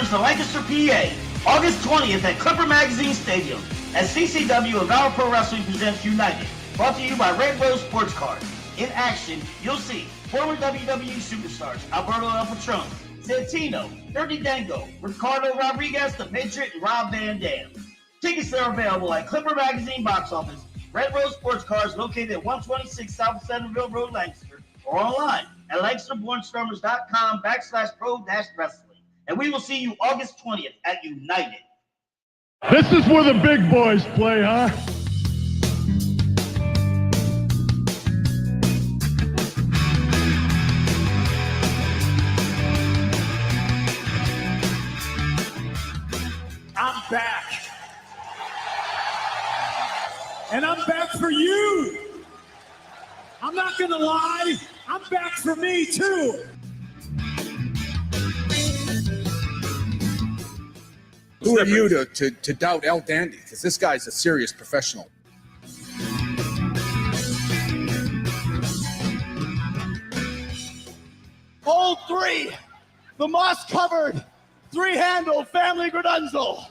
returns to Lancaster, PA, August 20th at Clipper Magazine Stadium, as CCW and Valor Pro Wrestling presents United, brought to you by Red Rose Sports Cars. In action, you'll see former WWE superstars Alberto El Patron, Santino, Dirty Dango, Ricardo Rodriguez, The Patriot, and Rob Van Dam. Tickets are available at Clipper Magazine box office, Red Rose Sports Cars, located at 126 South Centerville Road, Lancaster, or online at LancasterBornStormers.com/pro-wrestling. And we will see you August 20th at United. This is where the big boys play, huh? I'm back. And I'm back for you. I'm not gonna lie, I'm back for me too. Who are you to doubt El Dandy? Because this guy's a serious professional. Hold three, the moss-covered, three-handled family Gradunzel.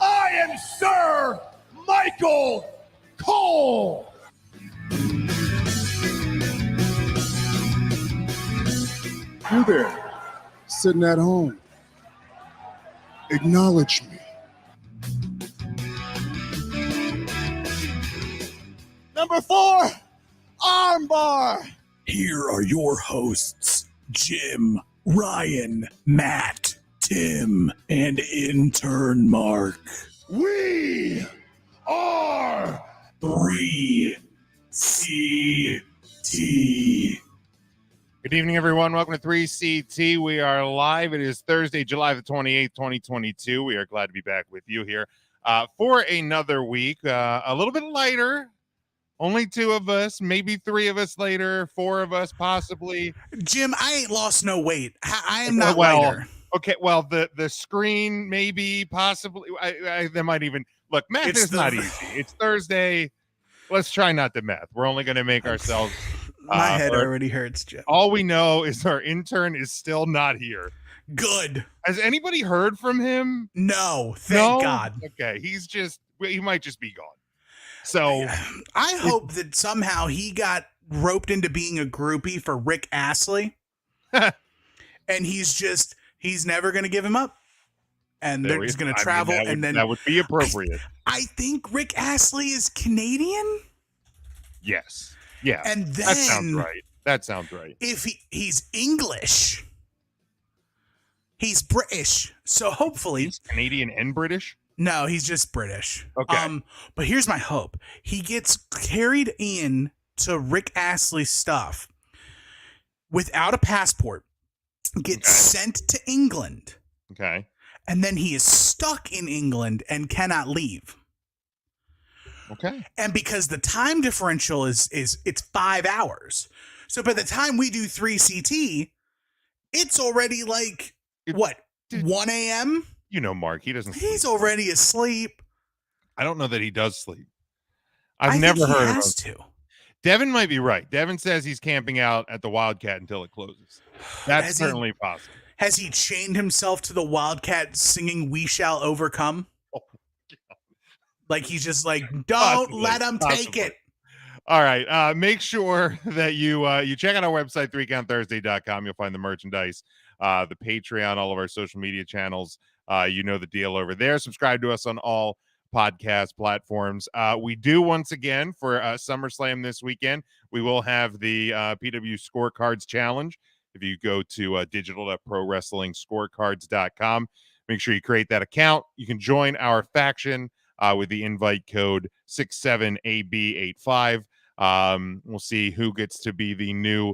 I am Sir Michael Cole. You there, sitting at home. Acknowledge me. Number 4, armbar. Here are your hosts, Jim, Ryan, Matt, Tim, and intern Mark. We are 3CT. Good evening, everyone. Welcome to 3CT. We are live. It is Thursday, July the 28th, 2022. We are glad to be back with you here for another week. A little bit lighter. Only 2 of us, maybe 3 of us later, 4 of us possibly. Jim, I ain't lost no weight. I am not lighter. Okay, well, the screen maybe, possibly. They might even look. Math is not easy. It's Thursday. Let's try not to math. We're only going to make ourselves. My head already hurts, Jim. All we know is our intern is still not here. Good. Has anybody heard from him? No, thank God. Okay, he might just be gone. So I hope that somehow he got roped into being a groupie for Rick Astley. And he's never going to give him up. And they're just going to travel. That would be appropriate. I think Rick Astley is Canadian. Yes. Yeah. And then that sounds right. If he's English, he's British. So hopefully he's Canadian and British. No, he's just British. Okay. But here's my hope. He gets carried in to Rick Astley's stuff without a passport, gets sent to England. Okay. And then he is stuck in England and cannot leave. Okay. And because the time differential is it's 5 hours. So by the time we do 3CT, it's already like 1 a.m.? You know, Mark, he doesn't sleep. He's already asleep. I don't know that he does sleep. I've never heard of him. Devin might be right. Devin says he's camping out at the Wildcat until it closes. That's certainly possible. Has he chained himself to the Wildcat singing "We Shall Overcome"? Oh my God. Like he's just like, don't let him take it. All right. Make sure that you check out our website, 3countthursday.com. You'll find the merchandise, the Patreon, all of our social media channels. You know the deal over there. Subscribe to us on all podcast platforms. We do once again for SummerSlam this weekend. We will have the PW Scorecards Challenge. If you go to digital.prowrestlingscorecards.com, make sure you create that account. You can join our faction with the invite code 67AB85. We'll see who gets to be the new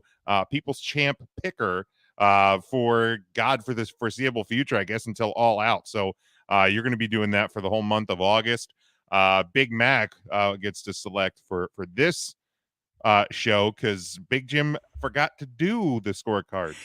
People's Champ picker for this foreseeable future, I guess, until All Out. So you're going to be doing that for the whole month of August. Big Mac gets to select for this show because Big Jim forgot to do the scorecard.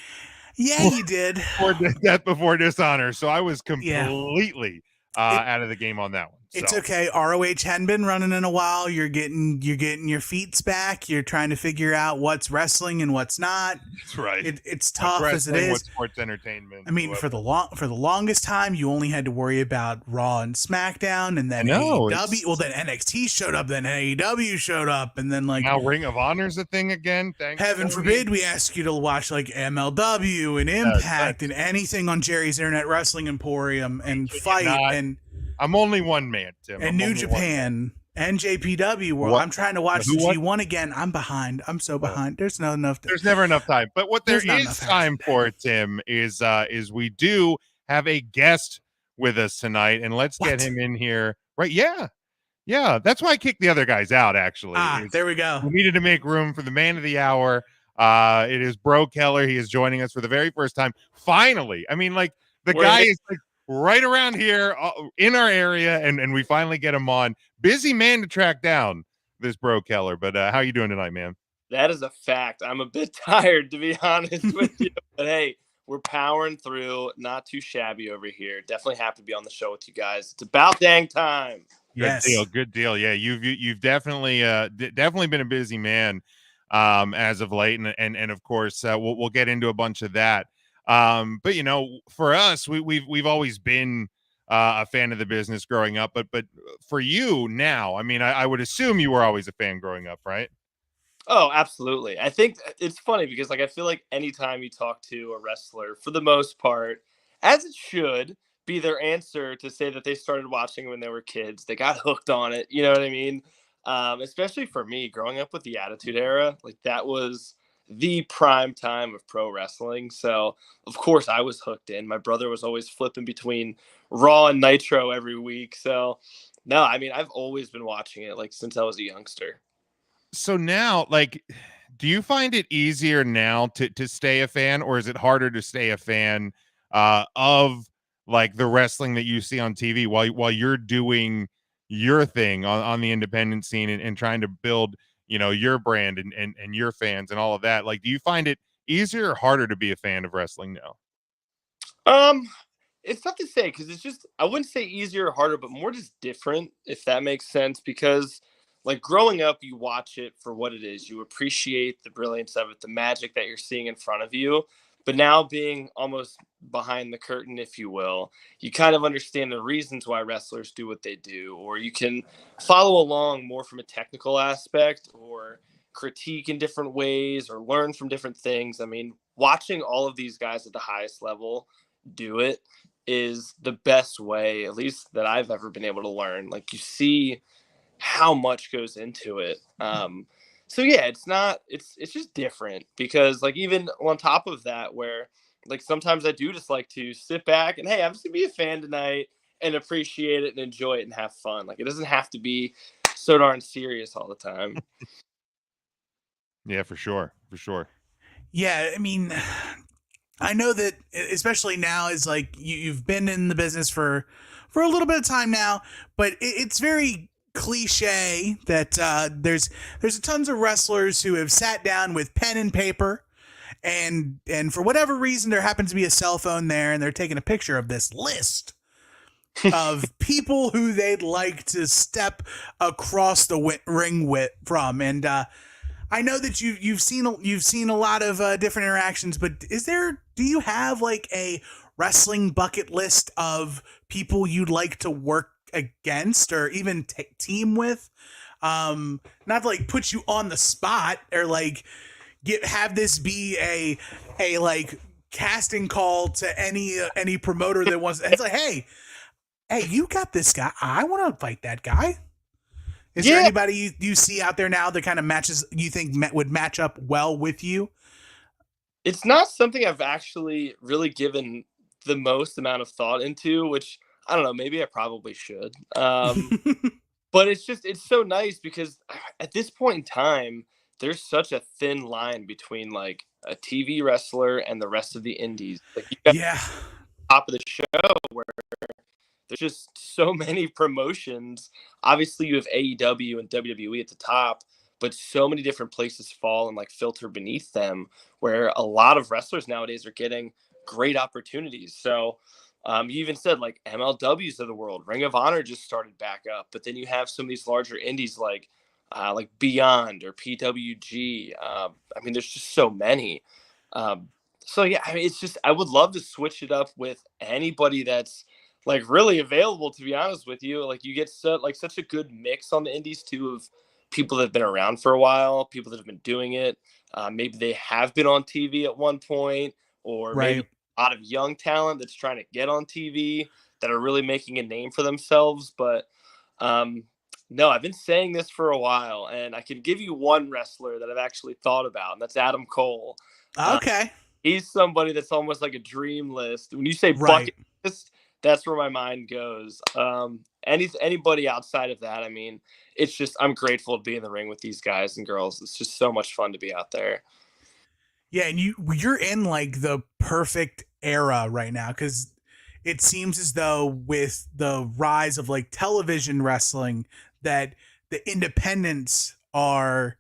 Yeah, he did. For Death Before Dishonor. So I was completely out of the game on that one. It's So. okay. ROH hadn't been running in a while. You're getting your feet back. You're trying to figure out what's wrestling and what's not. That's right. It's What's tough as it wrestling, is. what's sports entertainment. I mean, for the longest time, you only had to worry about Raw and SmackDown, and then AEW. Well, then NXT showed up, then AEW showed up, and then like now Ring of Honor's a thing again. Heaven forbid we ask you to watch like MLW and Impact and anything on Jerry's Internet Wrestling Emporium and Fight and. I'm only one man, Tim. And New Japan and JPW. Well, I'm trying to watch the G1 again. I'm behind. I'm so behind. There's not enough. There's never enough time. But what there is time for, Tim, is we do have a guest with us tonight, and let's get him in here. Right? Yeah. That's why I kicked the other guys out. Actually, there we go. We needed to make room for the man of the hour. It is Breaux Keller. He is joining us for the very first time. Finally, I mean, like the guy is like right around here in our area, and we finally get him on. Busy man to track down, this Breaux Keller. But how you doing tonight, man? That is a fact. I'm a bit tired, to be honest with you. But hey, we're powering through. Not too shabby over here. Definitely happy to be on the show with you guys. It's about dang time. Good deal. Yeah, you've definitely been a busy man as of late, and of course we'll get into a bunch of that. But you know, for us, we've always been a fan of the business growing up. But for you now, I mean, I would assume you were always a fan growing up, right? Oh, absolutely. I think it's funny because like I feel like anytime you talk to a wrestler, for the most part, as it should be their answer to say that they started watching when they were kids, they got hooked on it. You know what I mean? Especially for me, growing up with the Attitude Era, like that was the prime time of pro wrestling. So of course I was hooked in. My brother was always flipping between Raw and Nitro every week. So no, I mean, I've always been watching it like since I was a youngster. So now, like, do you find it easier now to stay a fan, or is it harder to stay a fan of like the wrestling that you see on TV while you're doing your thing on the independent scene and trying to build, you know, your brand and your fans and all of that? Like, do you find it easier or harder to be a fan of wrestling now? It's tough to say because it's just, I wouldn't say easier or harder, but more just different, if that makes sense. Because like growing up, you watch it for what it is. You appreciate the brilliance of it, the magic that you're seeing in front of you. But now being almost behind the curtain, if you will, you kind of understand the reasons why wrestlers do what they do, or you can follow along more from a technical aspect or critique in different ways or learn from different things. I mean, watching all of these guys at the highest level do it is the best way, at least that I've ever been able to learn. Like you see how much goes into it. So yeah, it's just different because like even on top of that, where like sometimes I do just like to sit back and hey, I'm just gonna be a fan tonight and appreciate it and enjoy it and have fun. Like it doesn't have to be so darn serious all the time. Yeah, for sure. Yeah, I mean, I know that especially now is like you've been in the business for a little bit of time now, but it's very cliche that there's tons of wrestlers who have sat down with pen and paper and for whatever reason there happens to be a cell phone there and they're taking a picture of this list of people who they'd like to step across the ring from. And I know that you've seen a lot of different interactions, but do you have like a wrestling bucket list of people you'd like to work against or even team with? Not to like put you on the spot or like have this be a like casting call to any promoter that wants. It's like, hey, you got this guy. I want to fight that guy. Is there anybody you see out there now that kind of you think would match up well with you? It's not something I've actually really given the most amount of thought into, which I don't know, maybe I probably should. But it's so nice because at this point in time, there's such a thin line between like a TV wrestler and the rest of the indies. Like you got top of the show where there's just so many promotions. Obviously you have AEW and WWE at the top, but so many different places fall and like filter beneath them where a lot of wrestlers nowadays are getting great opportunities. So You even said like MLWs of the world, Ring of Honor just started back up, but then you have some of these larger indies like Beyond or PWG. I mean, there's just so many. So yeah, I mean, it's just I would love to switch it up with anybody that's like really available. To be honest with you, like you get such a good mix on the indies too of people that have been around for a while, people that have been doing it. Maybe they have been on TV at one point, or maybe Right. a lot of young talent that's trying to get on TV that are really making a name for themselves. But no, I've been saying this for a while, and I can give you one wrestler that I've actually thought about, and that's Adam Cole. Okay. He's somebody that's almost like a dream list. When you say Right. bucket list, that's where my mind goes. Anybody outside of that, I mean, it's just I'm grateful to be in the ring with these guys and girls. It's just so much fun to be out there. Yeah, and you're in like the perfect era right now because it seems as though with the rise of like television wrestling that the independents are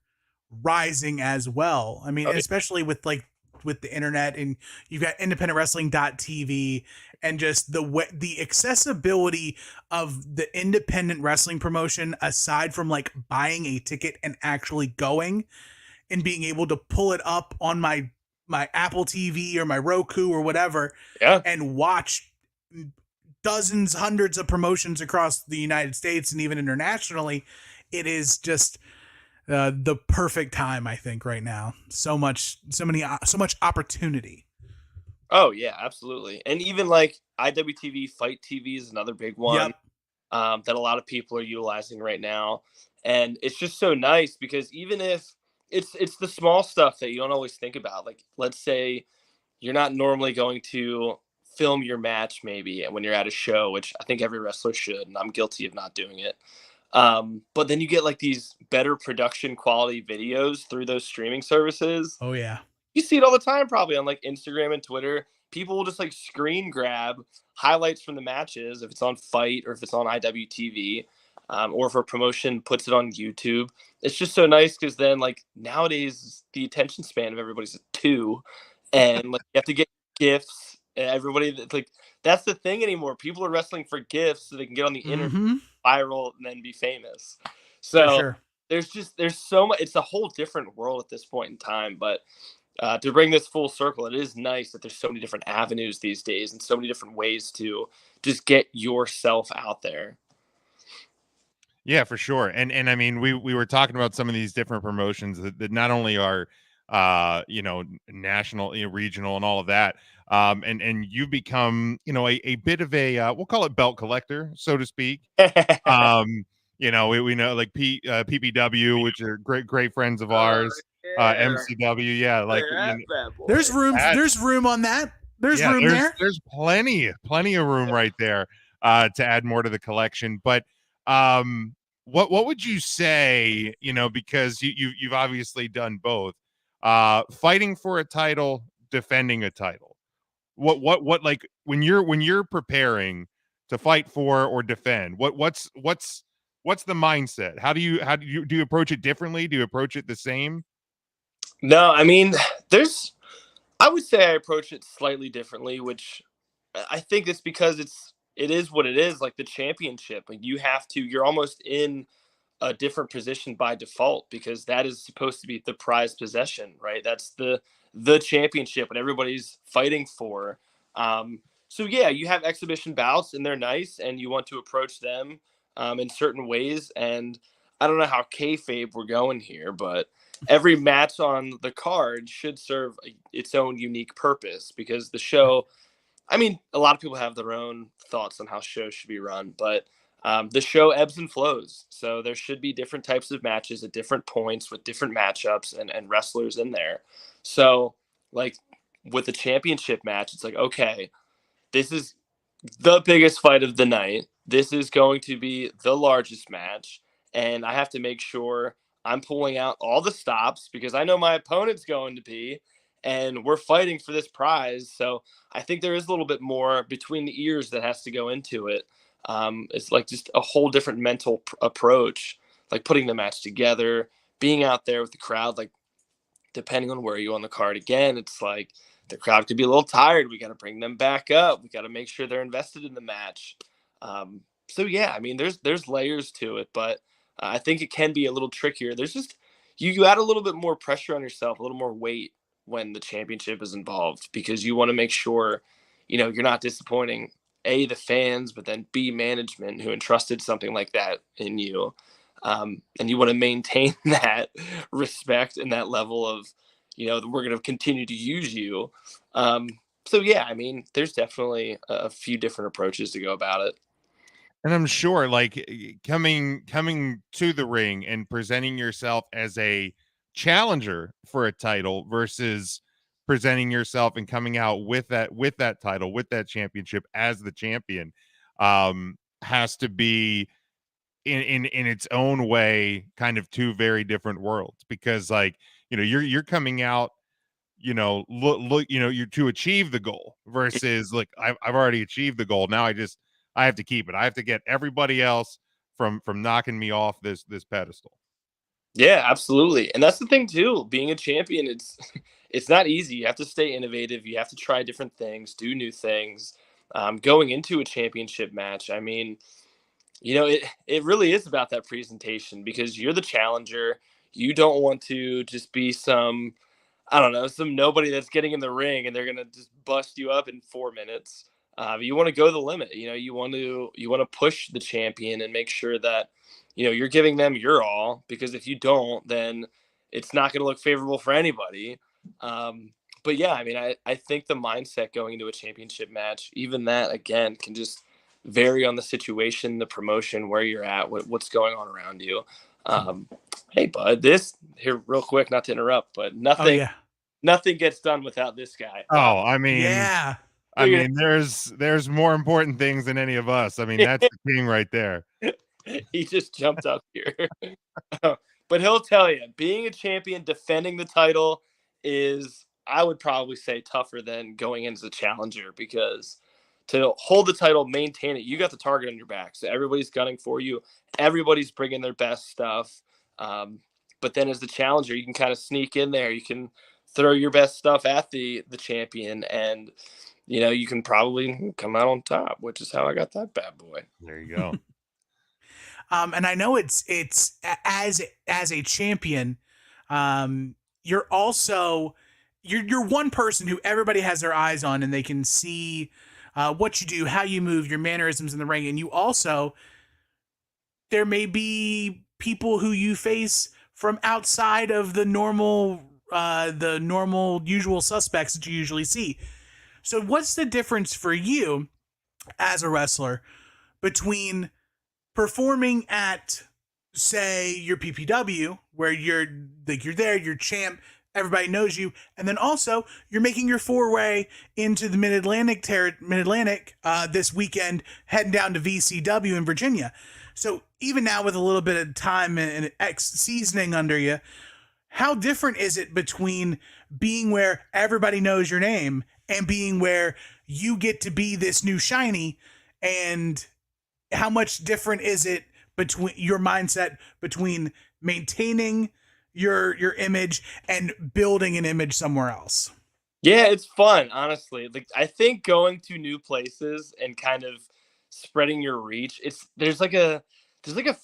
rising as well. I mean, especially with the internet, and you've got independentwrestling.tv and just the accessibility of the independent wrestling promotion aside from like buying a ticket and actually going and being able to pull it up on my Apple TV or my Roku or whatever, and watch dozens, hundreds of promotions across the United States and even internationally. It is just the perfect time, I think, right now. So much opportunity. Oh yeah, absolutely. And even like IWTV Fight TV is another big one. That a lot of people are utilizing right now. And it's just so nice because even if it's the small stuff that you don't always think about. Like, let's say you're not normally going to film your match maybe when you're at a show, which I think every wrestler should, and I'm guilty of not doing it. But then you get like these better production quality videos through those streaming services. Oh yeah. You see it all the time, probably on like Instagram and Twitter. People will just like screen grab highlights from the matches if it's on Fight or if it's on IWTV, or if a promotion puts it on YouTube. It's just so nice because then like nowadays the attention span of everybody's at 2, and like you have to get gifts. And everybody that's the thing anymore. People are wrestling for gifts so they can get on the internet, viral, and then be famous. So there's so much. It's a whole different world at this point in time, but. To bring this full circle, it is nice that there's so many different avenues these days and so many different ways to just get yourself out there. Yeah, for sure. And I mean, we were talking about some of these different promotions that not only are national, regional, and all of that. And you've become, a bit of a we'll call it belt collector, so to speak. We know like PPW, which are great friends of ours. MCW, there's room on that. There's room there. There's plenty of room right there to add more to the collection. But what would you say, because you've obviously done both, fighting for a title, defending a title, what like when you're preparing to fight for or defend, what's the mindset? How do you approach it differently? Do you approach it the same? No, I mean, I would say I approach it slightly differently, which I think it's because it is what it is, like the championship. Like you're almost in a different position by default because that is supposed to be the prized possession, right? That's the championship and everybody's fighting for. So yeah, you have exhibition bouts and they're nice and you want to approach them in certain ways. And I don't know how kayfabe we're going here, but every match on the card should serve its own unique purpose because the show, I mean, a lot of people have their own thoughts on how shows should be run, but the show ebbs and flows. So there should be different types of matches at different points with different matchups and wrestlers in there. So like with the championship match, it's like, okay, this is the biggest fight of the night. This is going to be the largest match. And I have to make sure I'm pulling out all the stops because I know my opponent's going to be, and we're fighting for this prize. So I think there is a little bit more between the ears that has to go into it. It's like just a whole different mental approach, like putting the match together, being out there with the crowd, like depending on where you on the card. Again, it's like the crowd could be a little tired. We got to bring them back up. We got to make sure they're invested in the match. So yeah, I mean, there's layers to it, but I think it can be a little trickier. There's just you add a little bit more pressure on yourself, a little more weight when the championship is involved, because you want to make sure, you're not disappointing A, the fans, but then B, management who entrusted something like that in you. And you want to maintain that respect and that level of, we're going to continue to use you. So yeah, I mean, there's definitely a few different approaches to go about it. And I'm sure, like, coming to the ring and presenting yourself as a challenger for a title versus presenting yourself and coming out with that title, with that championship as the champion, has to be in its own way kind of two very different worlds, because, like, you're coming out, look, you're to achieve the goal versus, like, I've already achieved the goal. Now I have to keep it. I have to get everybody else from knocking me off this pedestal. Yeah, absolutely. And that's the thing too. Being a champion, it's not easy. You have to stay innovative. You have to try different things, do new things. Going into a championship match, I mean, it really is about that presentation, because you're the challenger. You don't want to just be some nobody that's getting in the ring and they're going to just bust you up in 4 minutes. You want to go the limit. You want to push the champion and make sure that, you're giving them your all, because if you don't, then it's not going to look favorable for anybody. But yeah, I mean, I think the mindset going into a championship match, even that, again, can just vary on the situation, the promotion, where you're at, what's going on around you. Hey, bud, this here real quick, not to interrupt, but nothing gets done without this guy. Oh, I mean, Yeah. I mean, there's more important things than any of us. I mean, that's the king right there. He just jumped up here. But he'll tell you, being a champion, defending the title is, I would probably say, tougher than going in as a challenger, because to hold the title, maintain it, you got the target on your back. So everybody's gunning for you. Everybody's bringing their best stuff. But then as the challenger, you can kind of sneak in there. You can throw your best stuff at the champion, and you can probably come out on top, which is how I got that bad boy. There you go. And I know it's as a champion, you're also you're one person who everybody has their eyes on, and they can see what you do, how you move, your mannerisms in the ring. And you also, there may be people who you face from outside of the normal usual suspects that you usually see. So what's the difference for you as a wrestler between performing at, say, your PPW, where you're there, you're champ, everybody knows you, and then also you're making your foray into the Mid-Atlantic this weekend, heading down to VCW in Virginia. So even now, with a little bit of time and seasoning under you, how different is it between being where everybody knows your name and being where you get to be this new shiny? And how much different is it between your mindset between maintaining your image and building an image somewhere else? Yeah, it's fun, honestly. Like, I think going to new places and kind of spreading your reach, there's like a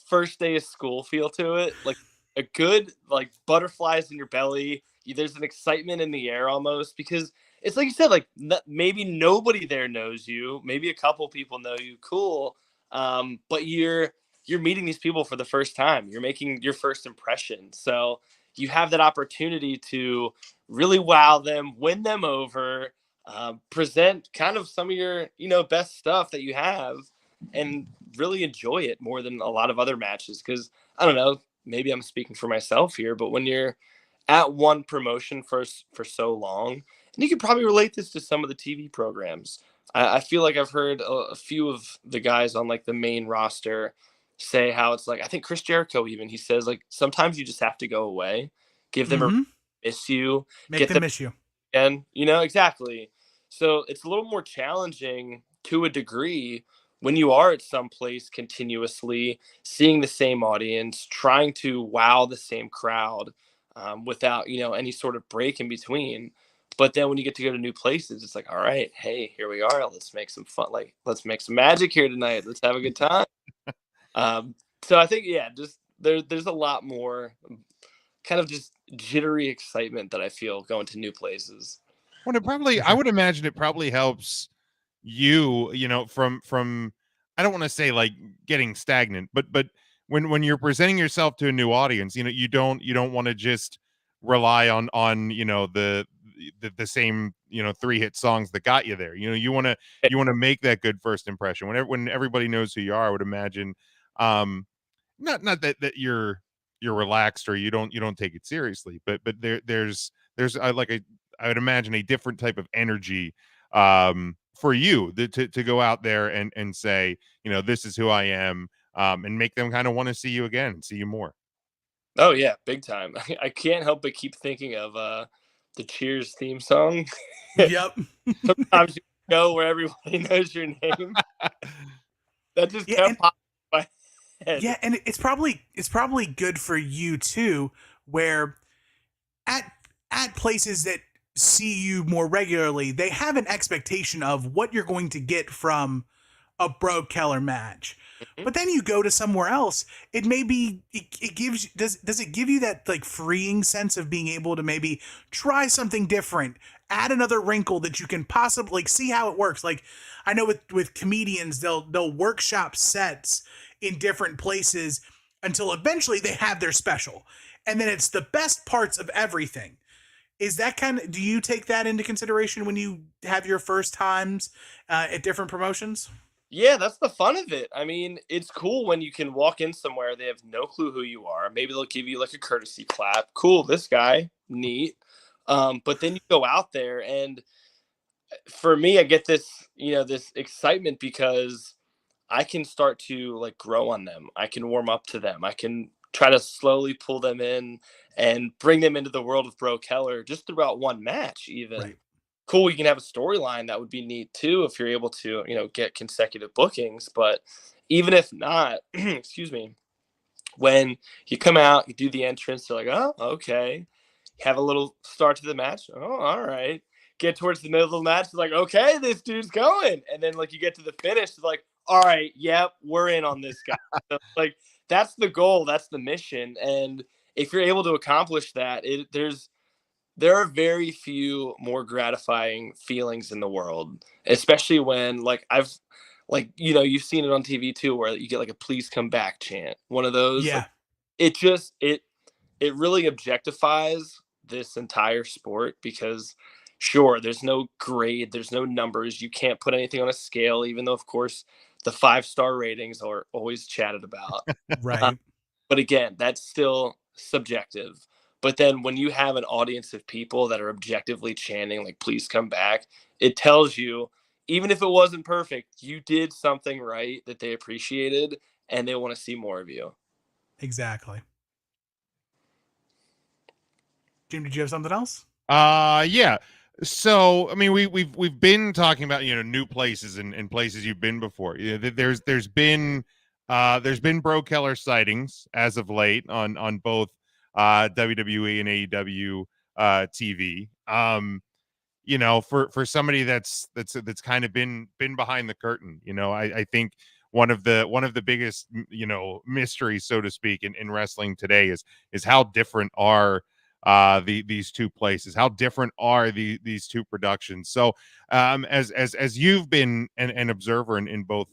first day of school feel to it. Like a good, like, butterflies in your belly. There's an excitement in the air almost, because it's like you said, like, maybe nobody there knows you. Maybe a couple people know you. Cool. But you're meeting these people for the first time. You're making your first impression. So you have that opportunity to really wow them, win them over, present kind of some of your, best stuff that you have, and really enjoy it more than a lot of other matches. Because I don't know, maybe I'm speaking for myself here, but when you're at one promotion for so long, and you could probably relate this to some of the TV programs. I feel like I've heard a few of the guys on, like, the main roster say how it's like, I think Chris Jericho even, he says, like, sometimes you just have to go away, give them a miss you, make them miss you. And exactly. So it's a little more challenging to a degree when you are at some place continuously, seeing the same audience, trying to wow the same crowd, without, any sort of break in between. But then when you get to go to new places, it's like, all right, hey, here we are. Let's make some fun. Like, let's make some magic here tonight. Let's have a good time. So I think, yeah, just there's a lot more kind of just jittery excitement that I feel going to new places. Well, I would imagine it probably helps you, from I don't want to say like getting stagnant, but when you're presenting yourself to a new audience, you don't want to just rely on the same 3-hit songs that got you there. You want to make that good first impression. When everybody knows who you are, I would imagine, not that you're relaxed or you don't take it seriously, but there's I would imagine a different type of energy for you to go out there and say, this is who I am, and make them kind of want to see you again and see you more. Oh yeah, big time. I can't help but keep thinking of the Cheers theme song. Yep. Sometimes you go where everybody knows your name. That just kept popping in my head. Yeah, and it's probably good for you too, where at places that see you more regularly, they have an expectation of what you're going to get from a Breaux Keller match. But then you go to somewhere else, it may be, it gives, does it give you that like freeing sense of being able to maybe try something different, add another wrinkle that you can possibly like see how it works? Like I know with comedians, they'll workshop sets in different places until eventually they have their special. And then it's the best parts of everything. Is that do you take that into consideration when you have your first times at different promotions? Yeah, that's the fun of it. I mean, it's cool when you can walk in somewhere, they have no clue who you are. Maybe they'll give you like a courtesy clap. Cool, this guy, neat. But then you go out there, and for me, I get this, this excitement because I can start to like grow on them. I can warm up to them. I can try to slowly pull them in and bring them into the world of Breaux Keller just throughout one match, even. Right. Cool, you can have a storyline. That would be neat too if you're able to, get consecutive bookings. But even if not, excuse me, when you come out, you do the entrance, they're like, oh, okay. Have a little start to the match. Oh, all right. Get towards the middle of the match, it's like, okay, this dude's going. And then like you get to the finish, it's like, all right, yep, we're in on this guy. So, like, that's the goal, that's the mission. And if you're able to accomplish that, there are very few more gratifying feelings in the world, especially when you've seen it on TV too, where you get like a please come back chant, one of those. Yeah. Like, it really objectifies this entire sport because sure, there's no grade, there's no numbers. You can't put anything on a scale, even though of course the 5-star ratings are always chatted about. Right. But again, that's still subjective. But then when you have an audience of people that are objectively chanting, like, please come back, it tells you, even if it wasn't perfect, you did something right that they appreciated and they want to see more of you. Exactly. Jim, did you have something else? Yeah. So, I mean, we've been talking about, new places and places you've been before. There's been Breaux Keller sightings as of late on both WWE and AEW TV. For somebody that's kind of been behind the curtain, I think one of the biggest mysteries, so to speak, in wrestling today is how different are these two places, how different are these two productions. So as you've been an observer in both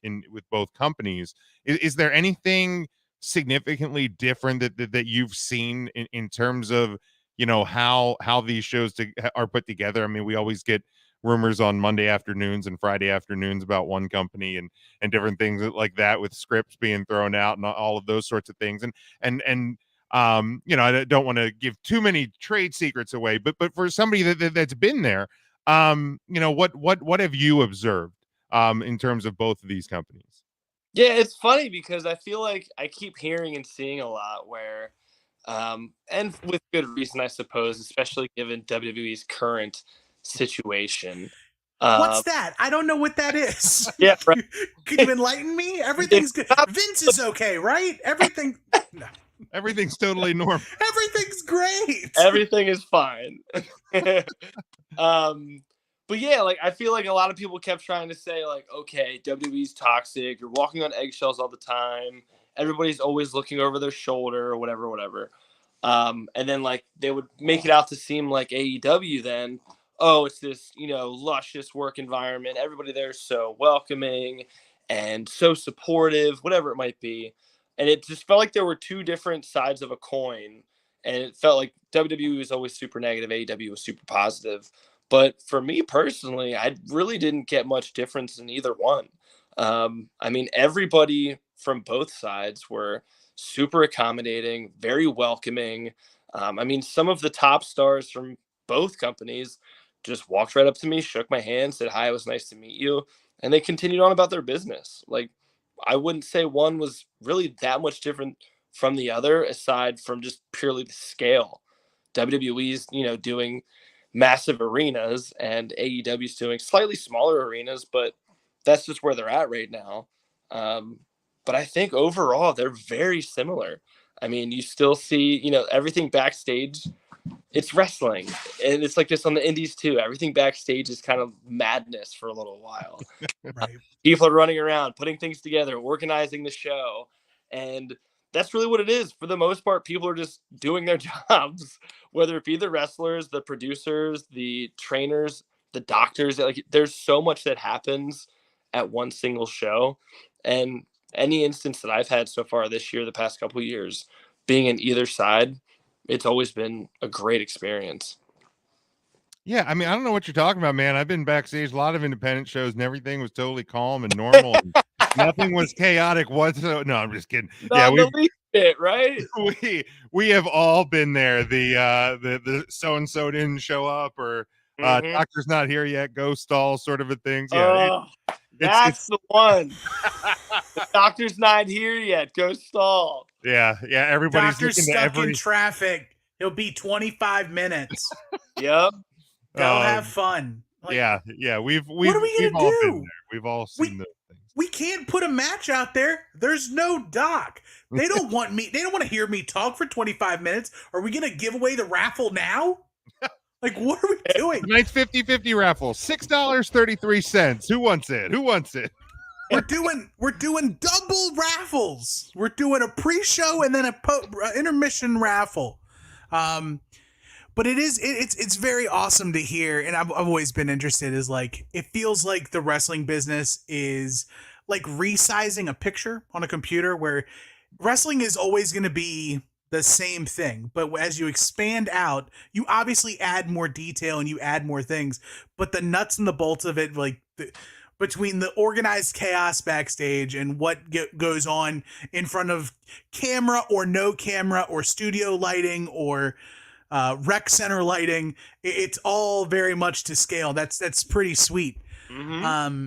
with both companies, is there anything significantly different that you've seen in terms of how these shows are put together? I mean, we always get rumors on Monday afternoons and Friday afternoons about one company and different things like that, with scripts being thrown out and all of those sorts of things. And I don't want to give too many trade secrets away, but for somebody that's been there, what have you observed in terms of both of these companies? Yeah, it's funny because I feel like I keep hearing and seeing a lot where, and with good reason, I suppose, especially given WWE's current situation. What's that? I don't know what that is. Yeah, right. Could you enlighten me? Everything's good. Vince is okay, right? Everything. No. Everything's totally normal. Everything's great. Everything is fine. But yeah, like I feel like a lot of people kept trying to say like, okay, WWE's toxic. You're walking on eggshells all the time. Everybody's always looking over their shoulder or whatever. And then like they would make it out to seem like AEW then, oh, it's this, luscious work environment. Everybody there is so welcoming and so supportive, whatever it might be. And it just felt like there were two different sides of a coin. And it felt like WWE was always super negative. AEW was super positive. But for me personally, I really didn't get much difference in either one. I mean, everybody from both sides were super accommodating, very welcoming. I mean, some of the top stars from both companies just walked right up to me, shook my hand, said, hi, it was nice to meet you. And they continued on about their business. Like, I wouldn't say one was really that much different from the other, aside from just purely the scale. WWE's, doing massive arenas and AEW's doing slightly smaller arenas, but that's just where they're at right now. But I think overall they're very similar. I mean, you still see, everything backstage. It's wrestling, and it's like this on the indies too. Everything backstage is kind of madness for a little while. Right. People are running around, putting things together, organizing the show, and that's really what it is. For the most part, people are just doing their jobs, whether it be the wrestlers, the producers, the trainers, the doctors. Like, there's so much that happens at one single show. And any instance that I've had so far this year, the past couple of years, being in either side, it's always been a great experience. Yeah, I mean, I don't know what you're talking about, man. I've been backstage a lot of independent shows, and everything was totally calm and normal. And nothing was chaotic whatsoever. No, I'm just kidding. Not the least bit, right? We have all been there. The so and so didn't show up, or doctor's not here yet. Go stall, sort of a thing. Yeah, that's the one. The doctor's not here yet. Go stall. Yeah. Everybody's doctor's stuck in traffic. He'll be 25 minutes. Yep. Go have fun. Like, yeah. What are we gonna all do? Been there. We've all seen those things. We can't put a match out there. There's no doc. They don't want me. They don't want to hear me talk for 25 minutes. Are we gonna give away the raffle now? Like, what are we doing? Tonight's 50-50 raffle. $6.33. Who wants it? We're doing double raffles. We're doing a pre-show and then a intermission raffle. But it's very awesome to hear, and I've always been interested. Is like, it feels like the wrestling business is like resizing a picture on a computer, where wrestling is always going to be the same thing, but as you expand out, you obviously add more detail and you add more things. But the nuts and the bolts of it, like between the organized chaos backstage and what goes on in front of camera or no camera or studio lighting or rec center lighting, it's all very much to scale. That's pretty sweet. Mm-hmm.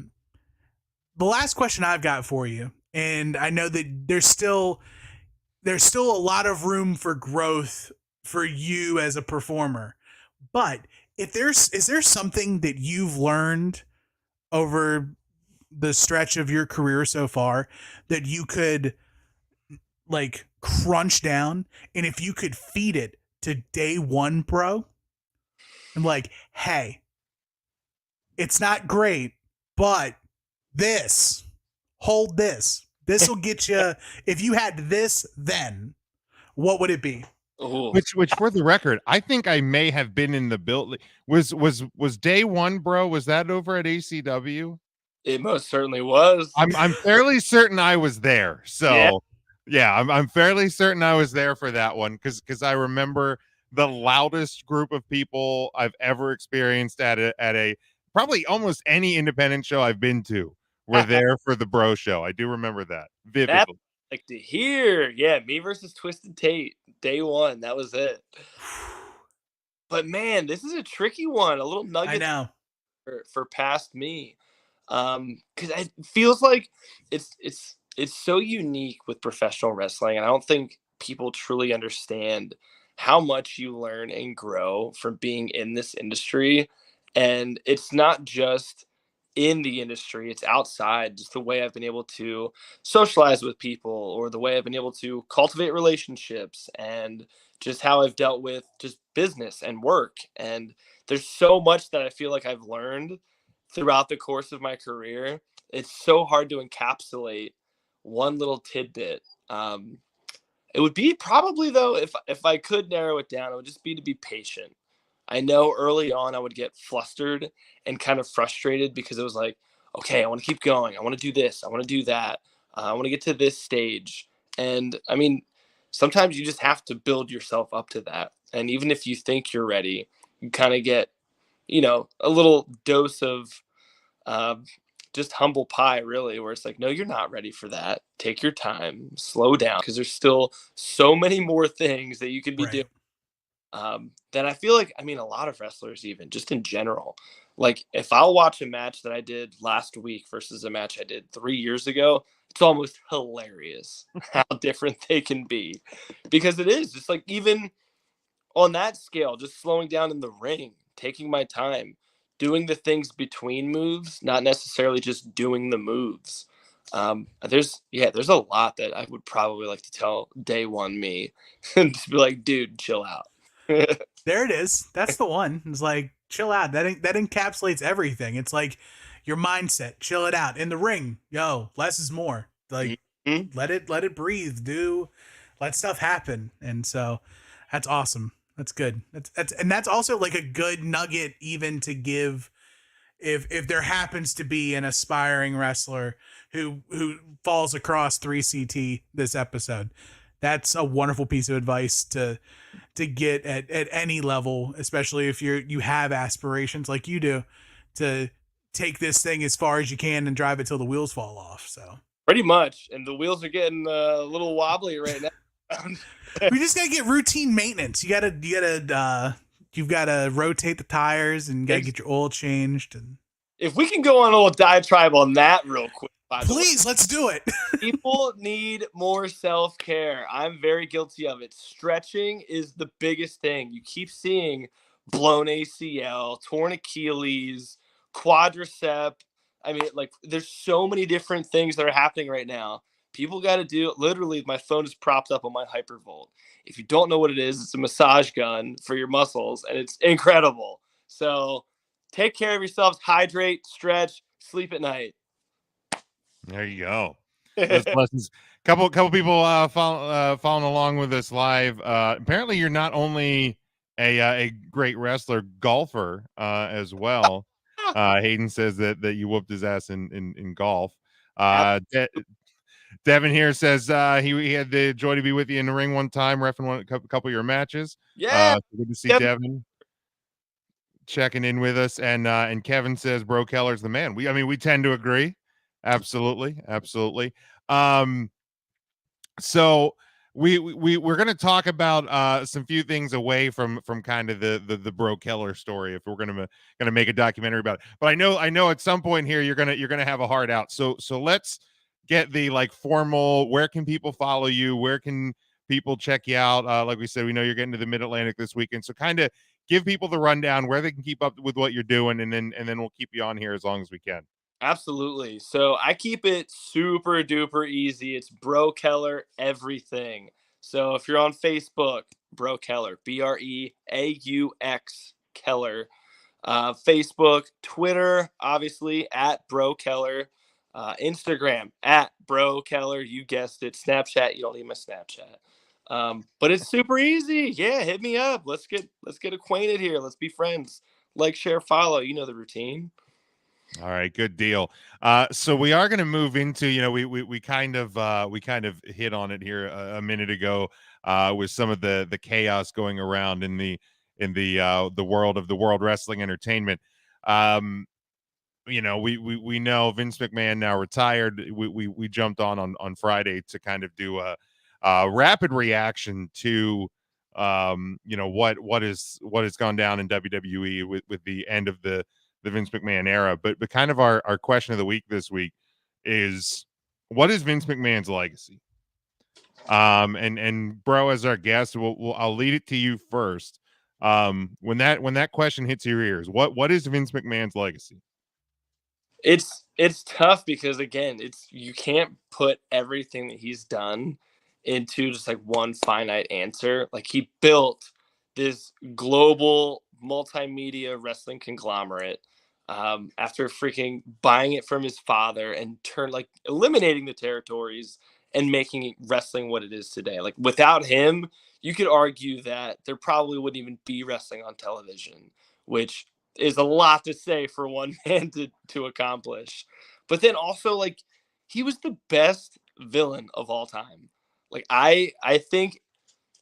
The last question I've got for you, and I know that there's still a lot of room for growth for you as a performer, but is there something that you've learned over the stretch of your career so far that you could like crunch down, and if you could feed it to day one, bro, and like, hey, it's not great, but hold this will get you, if you had this, then what would it be? Ooh. Which for the record, I think I may have been in the building. Was day one, bro? Was that over at ACW? It most certainly was. I'm fairly certain I was there. So yeah, I'm fairly certain I was there for that one, because I remember the loudest group of people I've ever experienced at a probably almost any independent show I've been to were there for the Breaux show. I do remember that vividly. That, like, to hear, yeah, me versus Twisted Tate, day one. That was it. But man, this is a tricky one. A little nugget. I know. For past me, because it feels like it's so unique with professional wrestling, and I don't think people truly understand how much you learn and grow from being in this industry. And it's not just in the industry. It's outside, just the way I've been able to socialize with people, or the way I've been able to cultivate relationships, and just how I've dealt with just business and work. And there's so much that I feel like I've learned throughout the course of my career. It's so hard to encapsulate one little tidbit. It would be probably, though, if I could narrow it down, it would just be to be patient. I know early on I would get flustered and kind of frustrated, because it was like, okay, I want to keep going. I want to do this. I want to do that. I want to get to this stage. And I mean, sometimes you just have to build yourself up to that. And even if you think you're ready, you kind of get, a little dose of just humble pie, really, where it's like, no, you're not ready for that. Take your time, slow down, because there's still so many more things that you could be doing. That I feel like, I mean, a lot of wrestlers, even just in general, like if I'll watch a match that I did last week versus a match I did 3 years ago, it's almost hilarious how different they can be, because it is just like, even on that scale, just slowing down in the ring, taking my time, doing the things between moves, not necessarily just doing the moves. There's a lot that I would probably like to tell day one me and just be like, dude, chill out. There it is. That's the one. It's like, chill out. That encapsulates everything. It's like your mindset. Chill it out. In the ring, yo, less is more. Like, let it breathe. Let stuff happen. And so that's awesome. That's good. That's also like a good nugget even to give if there happens to be an aspiring wrestler who falls across 3CT this episode. That's a wonderful piece of advice to get at any level, especially if you have aspirations like you do, to take this thing as far as you can and drive it till the wheels fall off. So pretty much, and the wheels are getting a little wobbly right now. We just gotta get routine maintenance. You've gotta rotate the tires and gotta get your oil changed. And if we can go on a little diatribe on that real quick, please, let's do it. People need more self-care. I'm very guilty of it. Stretching is the biggest thing. You keep seeing blown ACL, torn Achilles, quadricep. I mean, like, there's so many different things that are happening right now. People got to do, literally, my phone is propped up on my Hypervolt. If you don't know what it is, it's a massage gun for your muscles, and it's incredible. So take care of yourselves, hydrate, stretch, sleep at night. There you go. Those lessons. Couple people following along with us live. Apparently, you're not only a great wrestler, golfer as well. Hayden says that you whooped his ass in golf. Devin here says he had the joy to be with you in the ring one time, reffing a couple of your matches. Yeah, good to see Devin checking in with us. And Kevin says Bro Keller's the man. We tend to agree. Absolutely. So we're going to talk about some few things away from kind of the Bro Keller story, if we're going to make a documentary about it. But I know at some point here you're going to have a heart out. So let's get the formal, where can people follow you? Where can people check you out? Like we said, we know you're getting to the Mid-Atlantic this weekend. So kind of give people the rundown where they can keep up with what you're doing, and then we'll keep you on here as long as we can. Absolutely. So I keep it super duper easy. It's Bro Keller everything. So if you're on Facebook, Bro Keller, BREAUX Keller. Facebook, Twitter, obviously at Bro Keller. Instagram at Bro Keller. You guessed it. Snapchat. You don't need my Snapchat. But it's super easy. Yeah, hit me up. Let's get acquainted here. Let's be friends. Like, share, follow. You know the routine. All right, good deal. So we are going to move into, we kind of hit on it here a minute ago with some of the chaos going around in the world of the World Wrestling Entertainment. We know Vince McMahon now retired. We jumped on Friday to kind of do a rapid reaction to what has gone down in WWE with the end of the Vince McMahon era. But kind of our question of the week this week is, what is Vince McMahon's legacy? And Bro, as our guest, I'll lead it to you first. When that question hits your ears, what is Vince McMahon's legacy? It's tough because again, you can't put everything that he's done into just like one finite answer. Like he built this global multimedia wrestling conglomerate after freaking buying it from his father and eliminating the territories and making wrestling what it is today. Like without him, you could argue that there probably wouldn't even be wrestling on television, which is a lot to say for one man to accomplish. But then also, like, he was the best villain of all time. Like, I think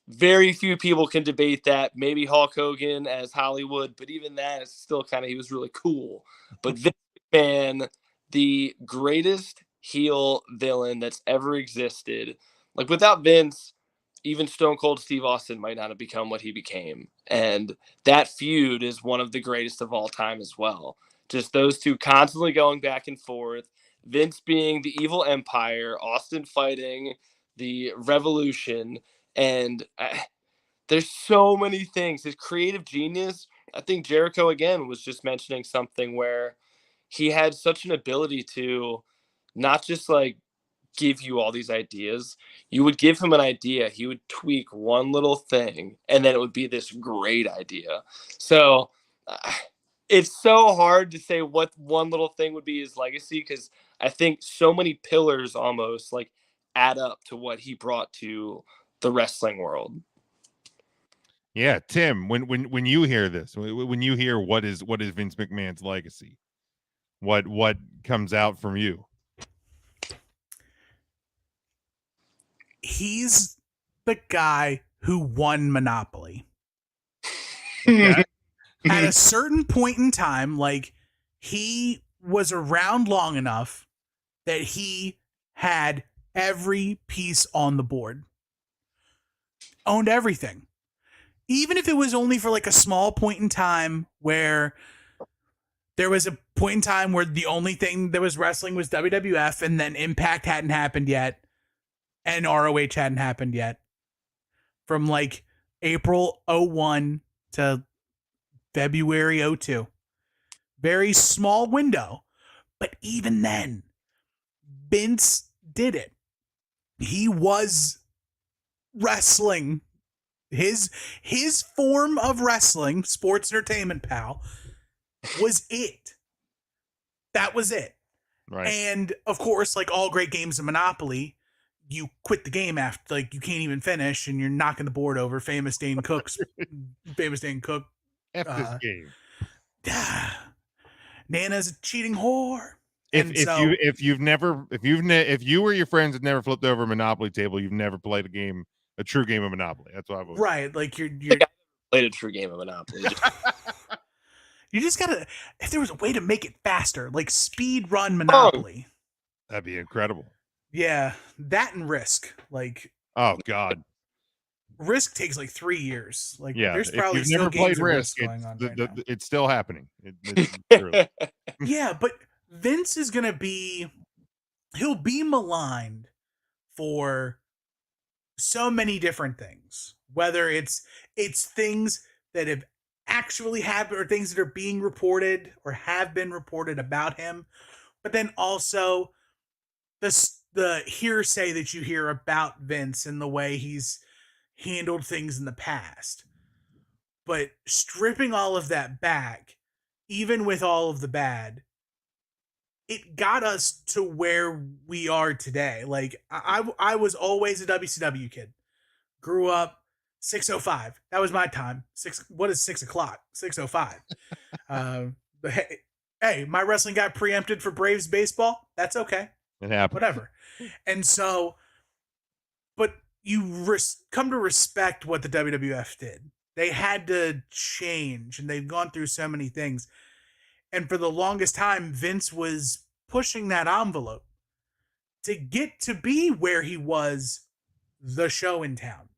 very few people can debate that. Maybe Hulk Hogan as Hollywood, but even that is still kind of, he was really cool. But Vince McMahon, the greatest heel villain that's ever existed. Like, without Vince, even Stone Cold Steve Austin might not have become what he became. And that feud is one of the greatest of all time as well. Just those two constantly going back and forth. Vince being the evil empire, Austin fighting the revolution. And there's so many things. His creative genius. I think Jericho, again, was just mentioning something where he had such an ability to not just like give you all these ideas. You would give him an idea, he would tweak one little thing, and then it would be this great idea. So it's so hard to say what one little thing would be his legacy, because I think so many pillars almost like add up to what he brought to the wrestling world. Yeah, Tim, when you hear this, when you hear what is Vince McMahon's legacy, what comes out from you? He's the guy who won Monopoly. Okay. At a certain point in time, like, he was around long enough that he had every piece on the board. Owned everything. Even if it was only for like a small point in time where there was a point in time where the only thing that was wrestling was WWF, and then Impact hadn't happened yet and ROH hadn't happened yet. From like April 01 to February 02. Very small window. But even then, Vince did it. He was wrestling. His form of wrestling, Sports Entertainment Pal, was it. That was it. Right. And of course, like all great games of Monopoly, you quit the game after, like, you can't even finish, and you're knocking the board over. Famous Dane Cook. F this game. Nana's a cheating whore. If you or your friends have never flipped over a Monopoly table, you've never played a true game of Monopoly. That's what I've always right. Like you're played a true game of Monopoly. You just gotta. If there was a way to make it faster, like speed run Monopoly, that'd be incredible. Yeah, that and Risk. Like, oh god, Risk takes like 3 years. Like, yeah, there's probably if you've never played Risk going on right now. It's still happening. It's true. Yeah, but Vince is gonna he'll be maligned for so many different things. Whether it's things that have actually happened or things that are being reported or have been reported about him, but then also the hearsay that you hear about Vince and the way he's handled things in the past. But stripping all of that back, even with all of the bad, it got us to where we are today. Like, I was always a WCW kid. Grew up 6:05. That was my time. What is 6 o'clock? 6:05. But hey, my wrestling got preempted for Braves baseball. That's okay. It happened. Whatever. And so, but you come to respect what the WWF did. They had to change, and they've gone through so many things. And for the longest time, Vince was pushing that envelope to get to be where he was, the show in town.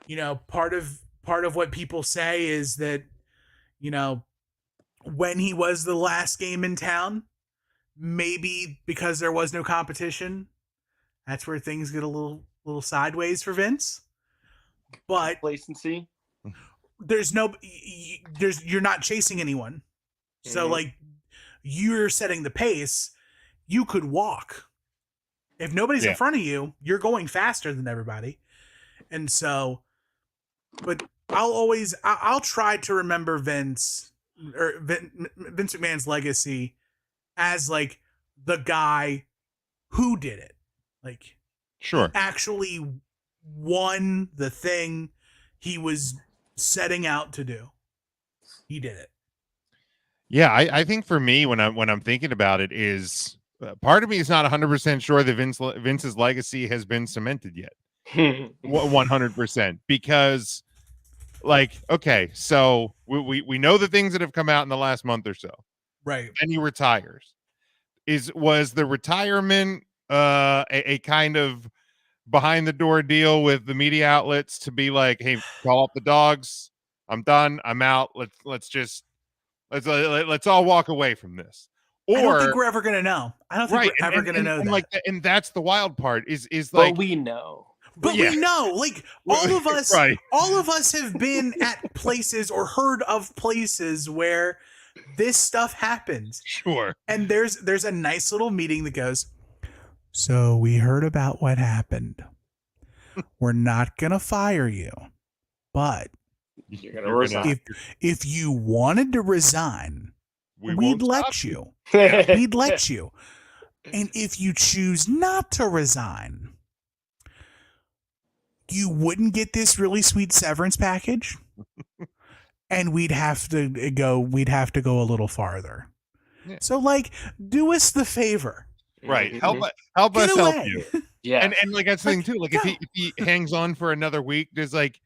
You know, part of what people say is that, you know, when he was the last game in town, maybe because there was no competition, that's where things get a little sideways for Vince. But complacency. You're not chasing anyone. So like you're setting the pace. You could walk. If nobody's in front of you, you're going faster than everybody. And so, but I'll try to remember Vince McMahon's legacy as like the guy who did it. Like, sure, actually won the thing he was setting out to do. He did it. Yeah, I think for me, when I'm thinking about it, is part of me is not 100% sure that Vince's legacy has been cemented yet. 100%, because, like, okay, so we know the things that have come out in the last month or so. Right. Then he retires. Was the retirement a kind of behind the door deal with the media outlets to be like, hey, call up the dogs, I'm done, I'm out, let's all walk away from this? Or, I don't think we're ever gonna know. I don't think we're ever gonna know that. Like, and that's the wild part is like, but we know. But we know, like, all of us, all of us have been at places or heard of places where this stuff happens. Sure. And there's a nice little meeting that goes, so we heard about what happened. We're not gonna fire you, but you're gonna resign. If you wanted to resign, we'd let you. We'd let you. And if you choose not to resign, you wouldn't get this really sweet severance package. And we'd have to go a little farther. Yeah. So, like, do us the favor. Right. Help us help you. Yeah. And like, that's the thing too. Like, if he hangs on for another week, there's like,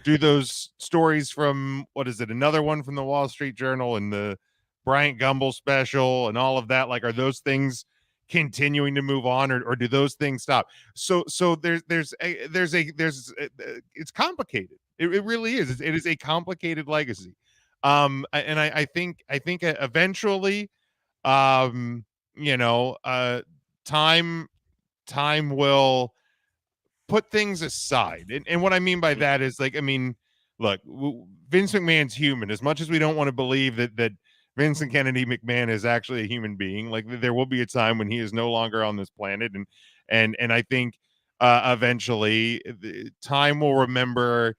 do those stories from, what is it, another one from the Wall Street Journal and the Bryant Gumbel special and all of that, like, are those things continuing to move on, or do those things stop? So it's complicated. It really is. It is a complicated legacy. And I think eventually, time will put things aside. And what I mean by that is, like, I mean, look, Vince McMahon's human. As much as we don't want to believe that Vincent Kennedy McMahon is actually a human being, like, there will be a time when he is no longer on this planet. And I think eventually time will remember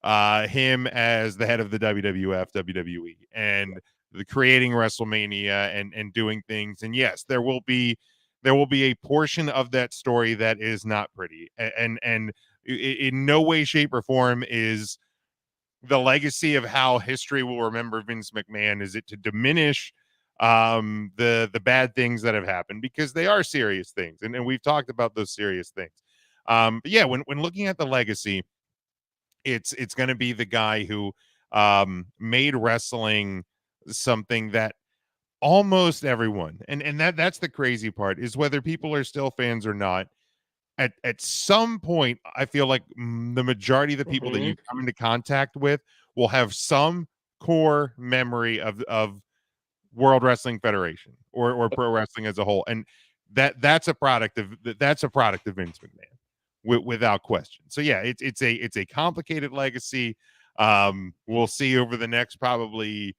him as the head of the WWE, and the creating WrestleMania and doing things. And yes, there will be a portion of that story that is not pretty, and in no way, shape, or form is the legacy of how history will remember Vince McMahon is it to diminish the bad things that have happened, because they are serious things, and we've talked about those serious things. But yeah, when looking at the legacy, it's going to be the guy who made wrestling something that almost everyone, and that's the crazy part, is whether people are still fans or not, at some point, I feel like the majority of the people that you come into contact with will have some core memory of World Wrestling Federation or pro wrestling as a whole, and that's a product of Vince McMahon, without question. So yeah, it's a complicated legacy. We'll see over the next probably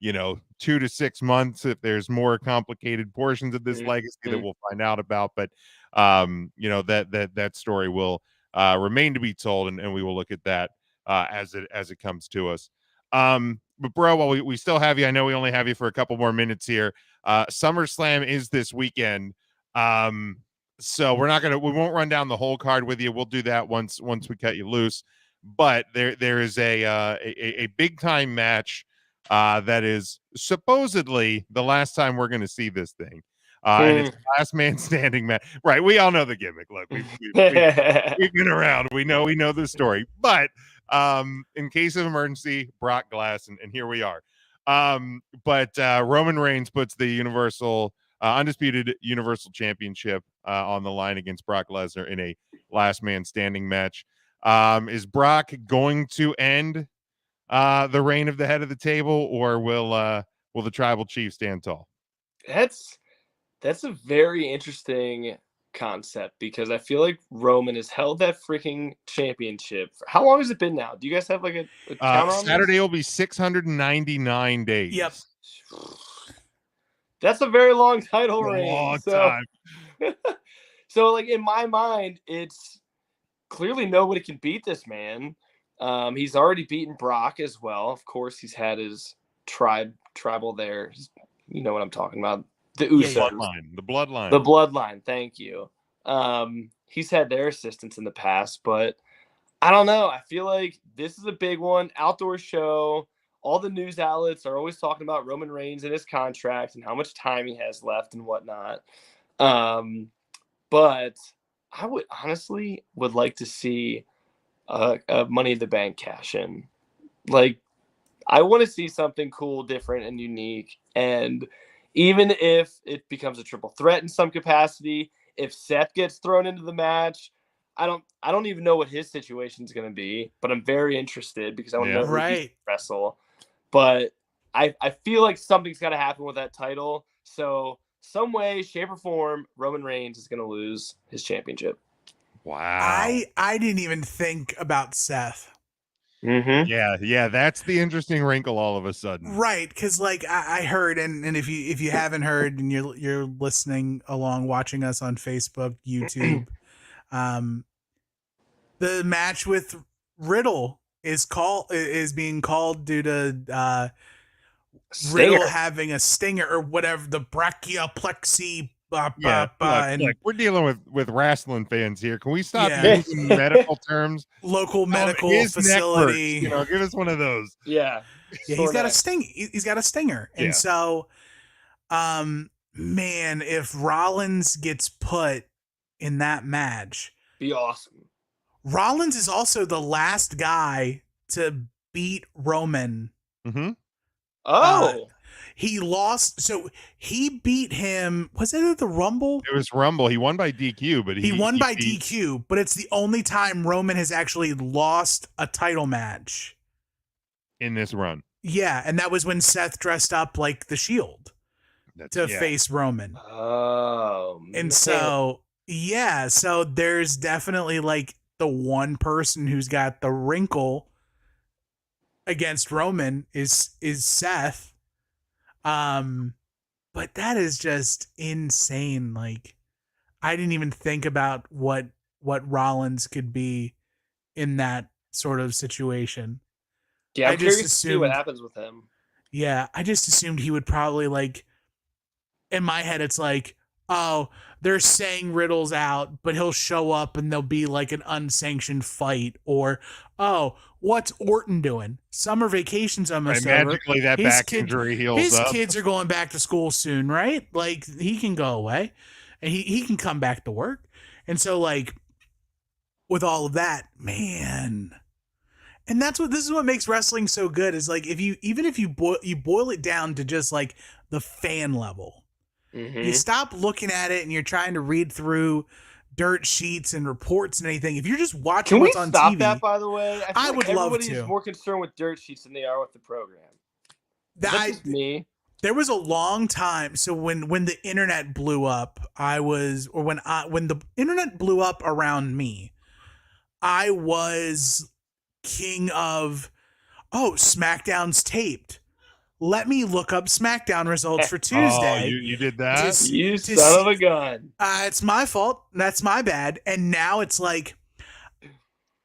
2 to 6 months if there's more complicated portions of this legacy that we'll find out about. But that story will remain to be told, and we will look at that as it comes to us. But bro, while we still have you, I know we only have you for a couple more minutes here. SummerSlam is this weekend. So we won't run down the whole card with you. We'll do that once we cut you loose. But there is a big time match that is supposedly the last time we're going to see this thing. And it's last man standing match. Right. We all know the gimmick. Look, we've been around. We know the story. But in case of emergency, Brock Glass, and here we are. But Roman Reigns puts the undisputed Universal Championship on the line against Brock Lesnar in a last man standing match. Is Brock going to end the reign of the head of the table, or will the tribal chief stand tall? That's a very interesting concept, because I feel like Roman has held that freaking championship. How long has it been now? Do you guys have like a count on Saturday? Will be 699 days. Yep. That's a very long title A reign. long So, time. so like in my mind, it's clearly nobody can beat this man. He's already beaten Brock as well. Of course, he's had his tribal there. You know what I'm talking about. The Usos. The bloodline. The bloodline. Thank you. He's had their assistance in the past, but I don't know. I feel like this is a big one. Outdoor show. All the news outlets are always talking about Roman Reigns and his contract and how much time he has left and whatnot. But I would honestly like to see a Money in the Bank cash in. Like, I want to see something cool, different, and unique. And even if it becomes a triple threat in some capacity, if Seth gets thrown into the match, I don't even know what his situation is going to be, but I'm very interested because I want to know who he wrestle. But I feel like something's got to happen with that title. So some way, shape, or form, Roman Reigns is going to lose his championship. Wow. I didn't even think about Seth. Mm-hmm. Yeah, that's the interesting wrinkle all of a sudden. Right, because like I heard, and if you haven't heard and you're listening along, watching us on Facebook, YouTube, the match with Riddle is being called due to Riddle having a stinger or whatever, the brachioplexy. Look, we're dealing with wrestling fans here. Can we stop using medical terms? Local medical facility. Give us one of those. Yeah, he's got a sting. He's got a stinger, and so, man, if Rollins gets put in that match, be awesome. Rollins is also the last guy to beat Roman. Mm-hmm. He lost, so he beat him. Was it at the Rumble? It was Rumble. He won by DQ, but he won by DQ. But it's the only time Roman has actually lost a title match in this run. Yeah, and that was when Seth dressed up like the Shield to face Roman. Oh, and so so there's definitely like the one person who's got the wrinkle against Roman is Seth. But that is just insane. Like, I didn't even think about what Rollins could be in that sort of situation. Yeah, I'm curious to see what happens with him. Yeah, I just assumed he would probably, like, in my head, it's like, oh, they're saying Riddle's out, but he'll show up and there'll be like an unsanctioned fight. Or, oh, what's Orton doing? Summer vacation's almost over. Magically, that back injury heals up. His kids are going back to school soon, right? Like, he can go away and he can come back to work. And so, like, with all of that, man. And this is what makes wrestling so good, is like, if you boil it down to just like the fan level. Mm-hmm. You stop looking at it and you're trying to read through dirt sheets and reports and anything. If you're just watching what's on TV. Can we stop that, by the way? I would love to. Everybody's more concerned with dirt sheets than they are with the program. That's just me. There was a long time. So when the internet blew up, when the internet blew up around me, I was king of, SmackDown's taped. Let me look up SmackDown results for Tuesday. Oh, you did that? You son of a gun. It's my fault. That's my bad. And now it's like,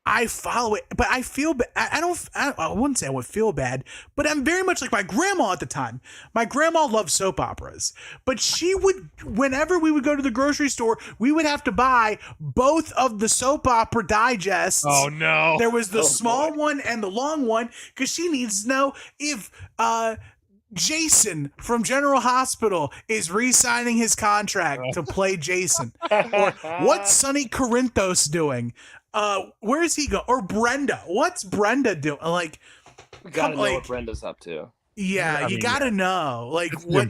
I follow it, but I feel bad. I wouldn't say I would feel bad, but I'm very much like my grandma at the time. My grandma loved soap operas, but she would, whenever we would go to the grocery store, we would have to buy both of the soap opera digests. Oh no. There was the small one and the long one, because she needs to know if, Jason from General Hospital is re-signing his contract to play Jason. Or what's Sonny Corinthos doing? Where is he going? Or Brenda. What's Brenda doing? Like, we gotta know what Brenda's up to. Yeah, you gotta know. Like, what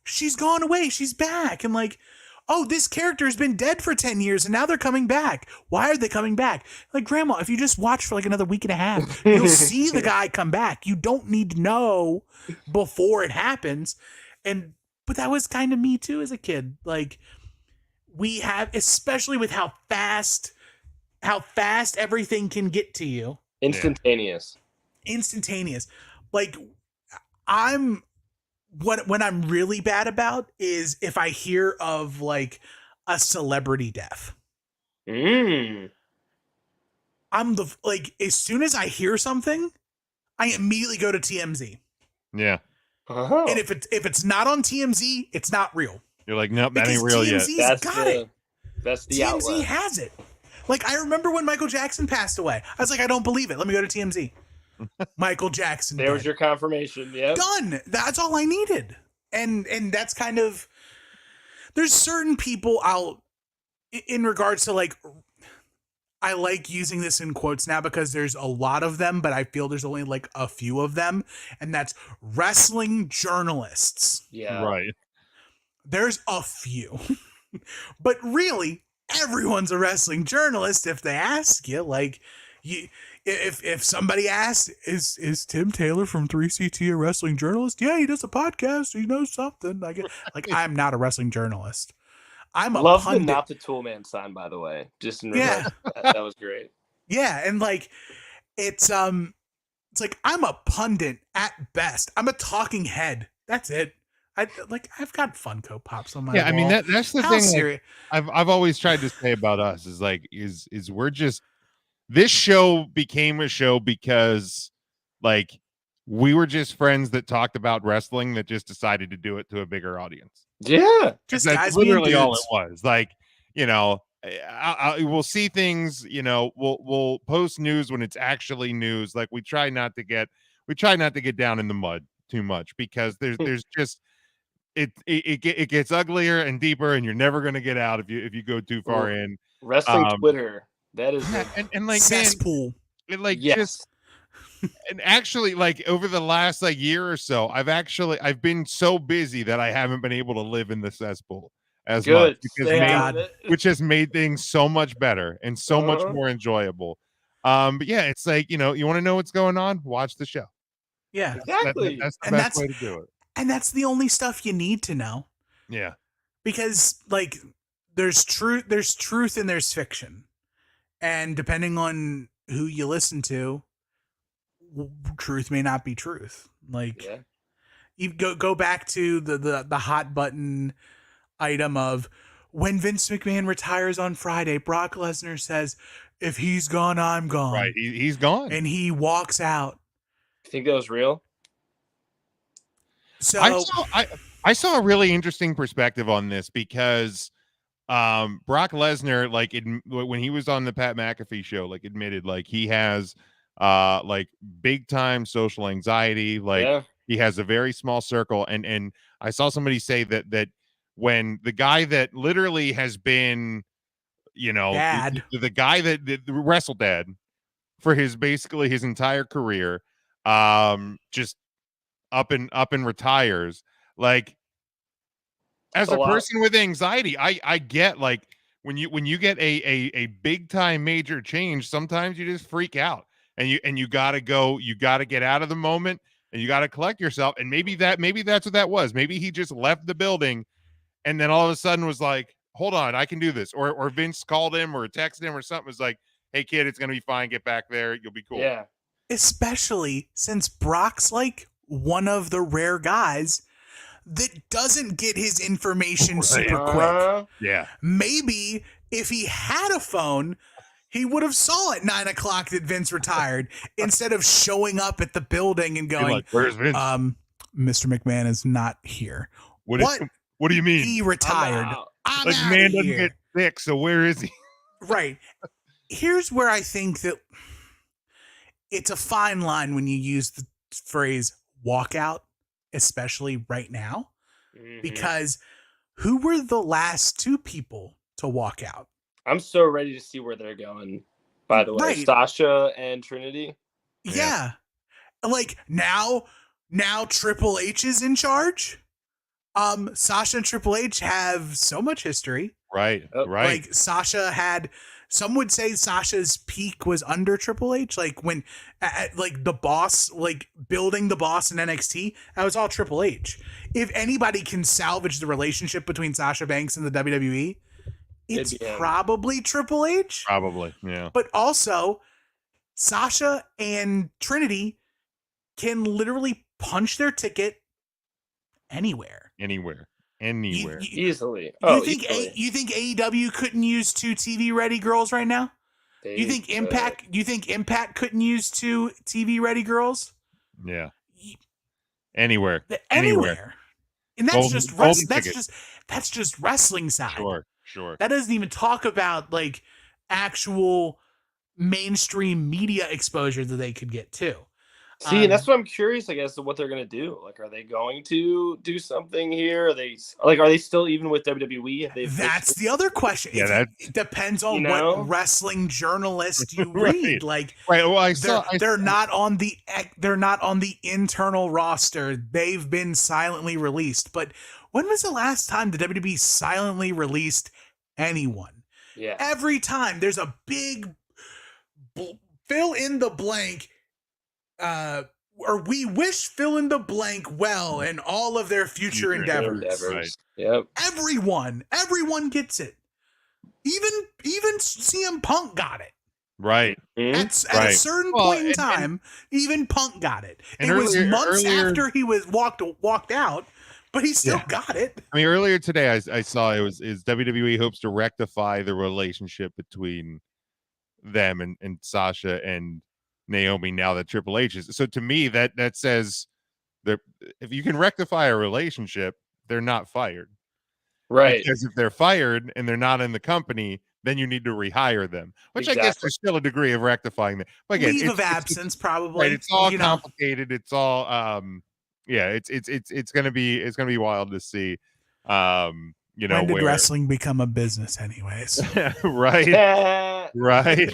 she's gone away. She's back. And like, oh, this character has been dead for 10 years and now they're coming back. Why are they coming back? Like, Grandma, if you just watch for like another week and a half, you'll see the guy come back. You don't need to know before it happens. But that was kind of me too as a kid. Like, we have, especially with how fast everything can get to you. Instantaneous. Like, I'm what I'm really bad about is if I hear of like a celebrity death. I'm as soon as I hear something, I immediately go to TMZ. Yeah. And if it's not on TMZ, it's not real. You're like, nope, that Because ain't real yet. TMZ's got it. That's the TMZ outlet. has it. Like, I remember when Michael Jackson passed away. I was like, I don't believe it. Let me go to TMZ. Michael Jackson. There was your confirmation. Yep. Done. That's all I needed. And that's kind of, there's certain people in regards to like, I like using this in quotes now because there's a lot of them, but I feel there's only like a few of them. And that's wrestling journalists. Yeah. Right. There's a few, but really everyone's a wrestling journalist. If they ask you, like if somebody asks, is Tim Taylor from 3CT a wrestling journalist? Yeah, he does a podcast. He knows something. I'm not a wrestling journalist. I'm a Love pundit. the Not the Tool Man sign, by the way. Just in regards to that was great. Yeah, and like it's like I'm a pundit at best. I'm a talking head. That's it. I've got Funko Pops on my wall. I mean that's the How thing. serious? Like, I've always tried to say about us is like is we're just, this show became a show because like we were just friends that talked about wrestling that just decided to do it to a bigger audience. Yeah, Just that's guys being literally all it dudes. was. Like, you know, we'll see things. You know, we'll post news when it's actually news. Like we try not to get down in the mud too much because there's just it gets uglier and deeper, and you're never going to get out if you go too far in. Wrestling Twitter. That is and like cesspool. Man, like yes. just. And actually, like over the last like year or so, I've been so busy that I haven't been able to live in the cesspool as much, which has made things so much better and so much more enjoyable. But yeah, it's like, you know, you want to know what's going on? Watch the show. Yeah, exactly. That's the best way to do it. And that's the only stuff you need to know. Yeah, because like there's truth and there's fiction, and depending on who you listen to, truth may not be truth. Like you go back to the hot button item of when Vince McMahon retires on Friday, Brock Lesnar says, if he's gone, I'm gone. Right. He's gone. And he walks out. You think that was real? So I saw a really interesting perspective on this because Brock Lesnar, like when he was on the Pat McAfee show, like admitted like he has like big time social anxiety, like he has a very small circle, and I saw somebody say that when the guy that literally has been, you know, the guy that the wrestle dad for basically his entire career, just up and retires, like as a person with anxiety, I get like when you get a big time major change, sometimes you just freak out. And you gotta get out of the moment, and you gotta collect yourself. And maybe that's what that was. Maybe he just left the building, and then all of a sudden was like, "Hold on, I can do this." Or Vince called him or texted him or something. Was like, "Hey kid, it's gonna be fine. Get back there. You'll be cool." Yeah. Especially since Brock's like one of the rare guys that doesn't get his information super quick. Yeah. Maybe if he had a phone, he would have saw at 9 o'clock that Vince retired instead of showing up at the building and going, like, "Where's Vince? Mr. McMahon is not here." What do you mean? He retired. I'm like, man doesn't get sick, so where is he? Right. Here's where I think that it's a fine line when you use the phrase walkout, especially right now, because who were the last two people to walk out? I'm so ready to see where they're going, by the way. Sasha and Trinity. Yeah. Like now Triple H is in charge. Sasha and Triple H have so much history. Right. Like Sasha had, some would say Sasha's peak was under Triple H. Like when, like the boss, like building the boss in NXT, that was all Triple H. If anybody can salvage the relationship between Sasha Banks and the WWE, it's probably Triple H. Probably, yeah. But also, Sasha and Trinity can literally punch their ticket anywhere. Anywhere. Easily. You think AEW couldn't use 2 TV ready girls right now? You think Impact couldn't use 2 TV ready girls? Yeah. Anywhere. And that's Golden that's just wrestling side. Sure. That doesn't even talk about like actual mainstream media exposure that they could get too. See, and that's what I'm curious, I guess, of what they're gonna do. Like, are they going to do something here? Are they still even with WWE? That's the other question. Yeah, it depends on what wrestling journalist you read. Like, right. Well, they're not on the internal roster. They've been silently released. But when was the last time the WWE silently released anyone? Yeah. Every time there's a big fill in the blank. Or we wish fill in the blank well in all of their future endeavors. Right. Yep. Everyone gets it. Even CM Punk got it. Right. At a certain point in time, even Punk got it. It was months after he was walked out, but he still got it. I mean, earlier today, I saw is WWE hopes to rectify the relationship between them and Sasha and Naomi now that Triple H is. So to me, that says that if you can rectify a relationship, they're not fired. Right. Because if they're fired and they're not in the company, then you need to rehire them, which I guess there's still a degree of rectifying that. But again, leave of absence, probably. Right, it's all complicated. It's all it's gonna be wild to see. When did wrestling become a business anyways? Right. Right.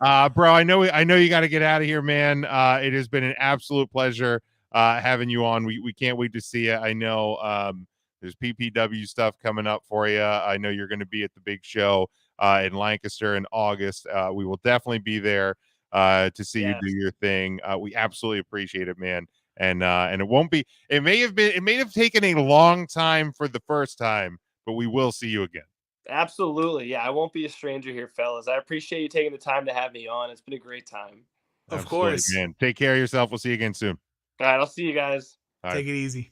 Bro, I know you got to get out of here, man. It has been an absolute pleasure having you on. We can't wait to see you. I know there's PPW stuff coming up for you. I know you're going to be at the big show in Lancaster in August. We will definitely be there to see you do your thing. We absolutely appreciate it, man. And it may have taken a long time for the first time, but we will see you again. Absolutely. Yeah, I won't be a stranger here, fellas. I appreciate you taking the time to have me on. It's been a great time. Of course. Man. Take care of yourself. We'll see you again soon. All right, I'll see you guys. Take it easy.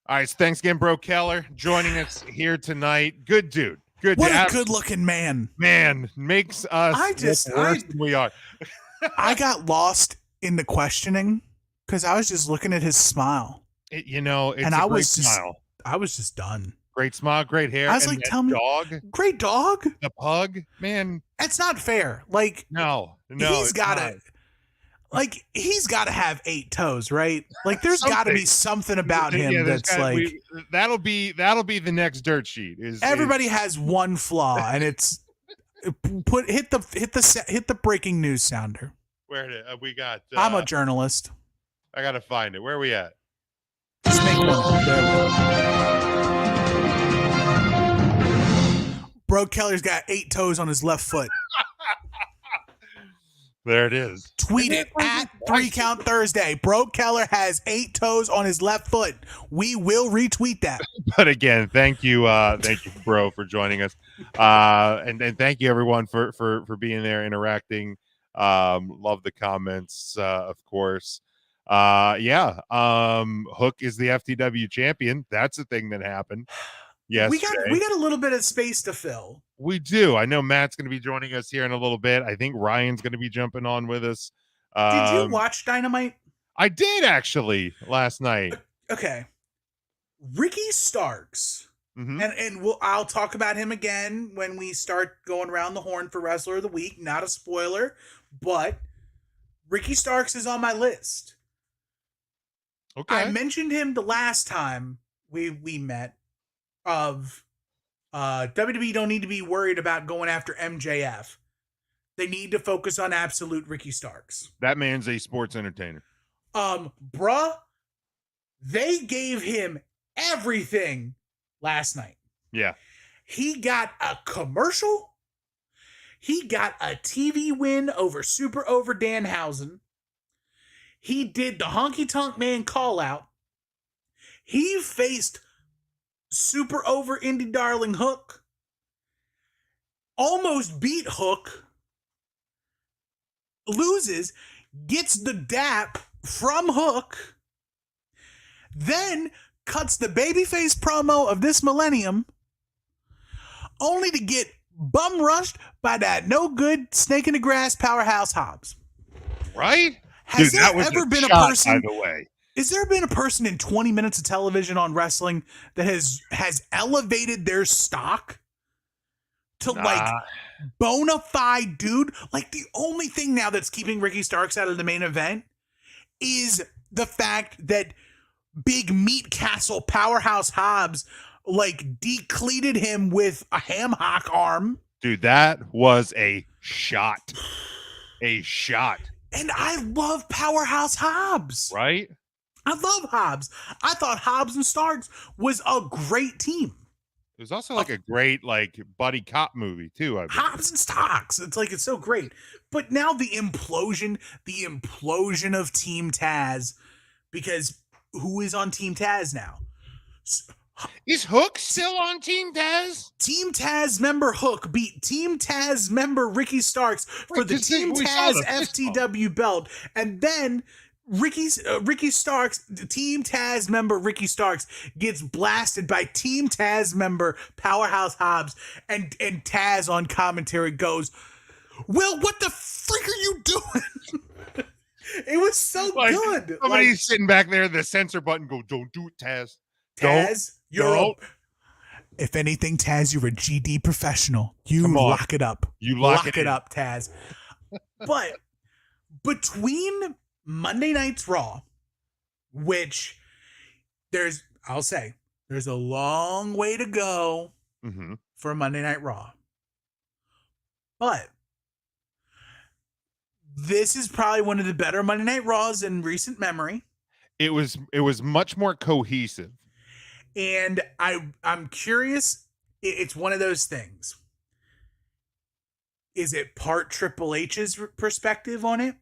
All right, so thanks again, Bro Keller, joining us here tonight. Good dude. What a good-looking man. Man, makes us worse than we are. I got lost in the questioning because I was just looking at his smile. It's a great smile. I was just done. Great smile, great hair. I was like, tell me, dog, great dog, the pug, man. It's not fair. Like, no, he's got to have 8 toes, right? Like, there's got to be something about him that's that'll be the next dirt sheet. Everybody has one flaw, and it's hit the breaking news sounder. Where did we got? I'm a journalist. I gotta find it. Where are we at? Just make one. There we go. Bro Keller's got 8 toes on his left foot. There it is. Tweet it at 3 Count Thursday. Bro Keller has 8 toes on his left foot. We will retweet that. But again, thank you, Bro, for joining us. And thank you everyone for being there, interacting. Love the comments, of course. Hook is the FTW champion. That's a thing that happened. Yes, we got a little bit of space to fill. We do. I know Matt's going to be joining us here in a little bit. I think Ryan's going to be jumping on with us. Did you watch Dynamite? I did actually last night. Okay, Ricky Starks, and I'll talk about him again when we start going around the horn for Wrestler of the Week. Not a spoiler, but Ricky Starks is on my list. Okay, I mentioned him the last time we met. WWE don't need to be worried about going after MJF. They need to focus on absolute Ricky Starks. That man's a sports entertainer. Bruh, they gave him everything last night. Yeah. He got a commercial. He got a TV win over Super Over Danhausen. He did the Honky Tonk Man call out. He faced Super Over Indie Darling Hook. Almost beat Hook. Loses. Gets the dap from Hook. then cuts the babyface promo of this millennium, only to get bum rushed by that no good snake in the grass powerhouse Hobbs. Right? Has Dude, there that was ever been a shot, person? by the way. Is there been a person in 20 minutes of television on wrestling that has elevated their stock to like bona fide dude? Like the only thing now that's keeping Ricky Starks out of the main event is the fact that Big Meat Castle powerhouse Hobbs like decleated him with a ham hock arm. Dude, that was a shot. A shot. And I love powerhouse Hobbs. Right? I love Hobbs. I thought Hobbs and Starks was a great team. It was also like a great like buddy cop movie too. I Hobbs and Starks. It's so great. But now the implosion of Team Taz, because who is on Team Taz now? Is Hook still on Team Taz? Team Taz member Hook beat Team Taz member Ricky Starks for the Team Taz FTW belt, and then Ricky Starks, the Team Taz member Ricky Starks, gets blasted by Team Taz member Powerhouse Hobbs, and Taz on commentary goes, "Well, what the frick are you doing?" It was so good. Somebody's sitting back there, the censor button go, "Don't do it, Taz. Taz, if anything, Taz, you're a GD professional. You lock it up. You lock it up, Taz." But between Monday Night's Raw, which there's a long way to go for Monday Night Raw. But this is probably one of the better Monday Night Raws in recent memory. It was much more cohesive. And I'm curious, it's one of those things. Is it part Triple H's perspective on it?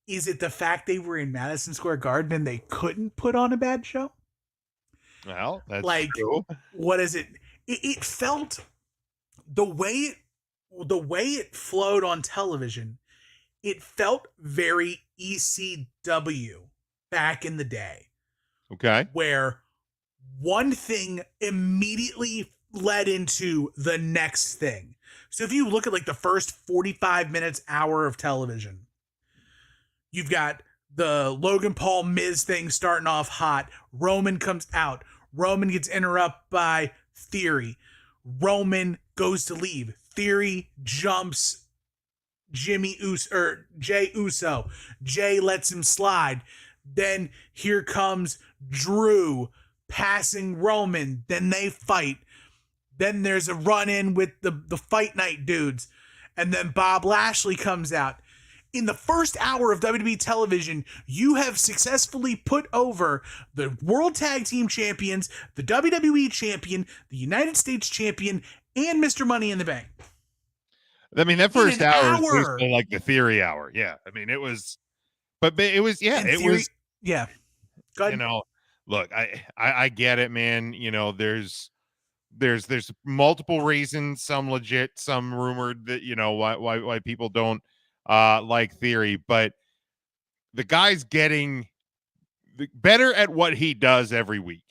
Is it the fact they were in Madison Square Garden and they couldn't put on a bad show? Well, that's like, true. What is it? It felt the way it flowed on television. It felt very ECW back in the day. Okay. Where one thing immediately led into the next thing. So if you look at like the first 45 minutes, hour of television, you've got the Logan Paul Miz thing starting off hot. Roman comes out. Roman gets interrupted by Theory. Roman goes to leave. Theory jumps Jay Uso. Jay lets him slide. Then here comes Drew passing Roman. Then they fight. Then there's a run-in with the Fight Night dudes. And then Bob Lashley comes out. In the first hour of WWE television, you have successfully put over the World Tag Team Champions, the WWE Champion, the United States Champion, and Mr. Money in the Bank. I mean, that first hour was basically like the Theory hour. Yeah. I mean, it was, but it was, yeah, and it Theory, was, yeah. You know, look, I get it, man. You know, there's multiple reasons, some legit, some rumored, that, you know, why people don't like Theory, but the guy's getting better at what he does every week.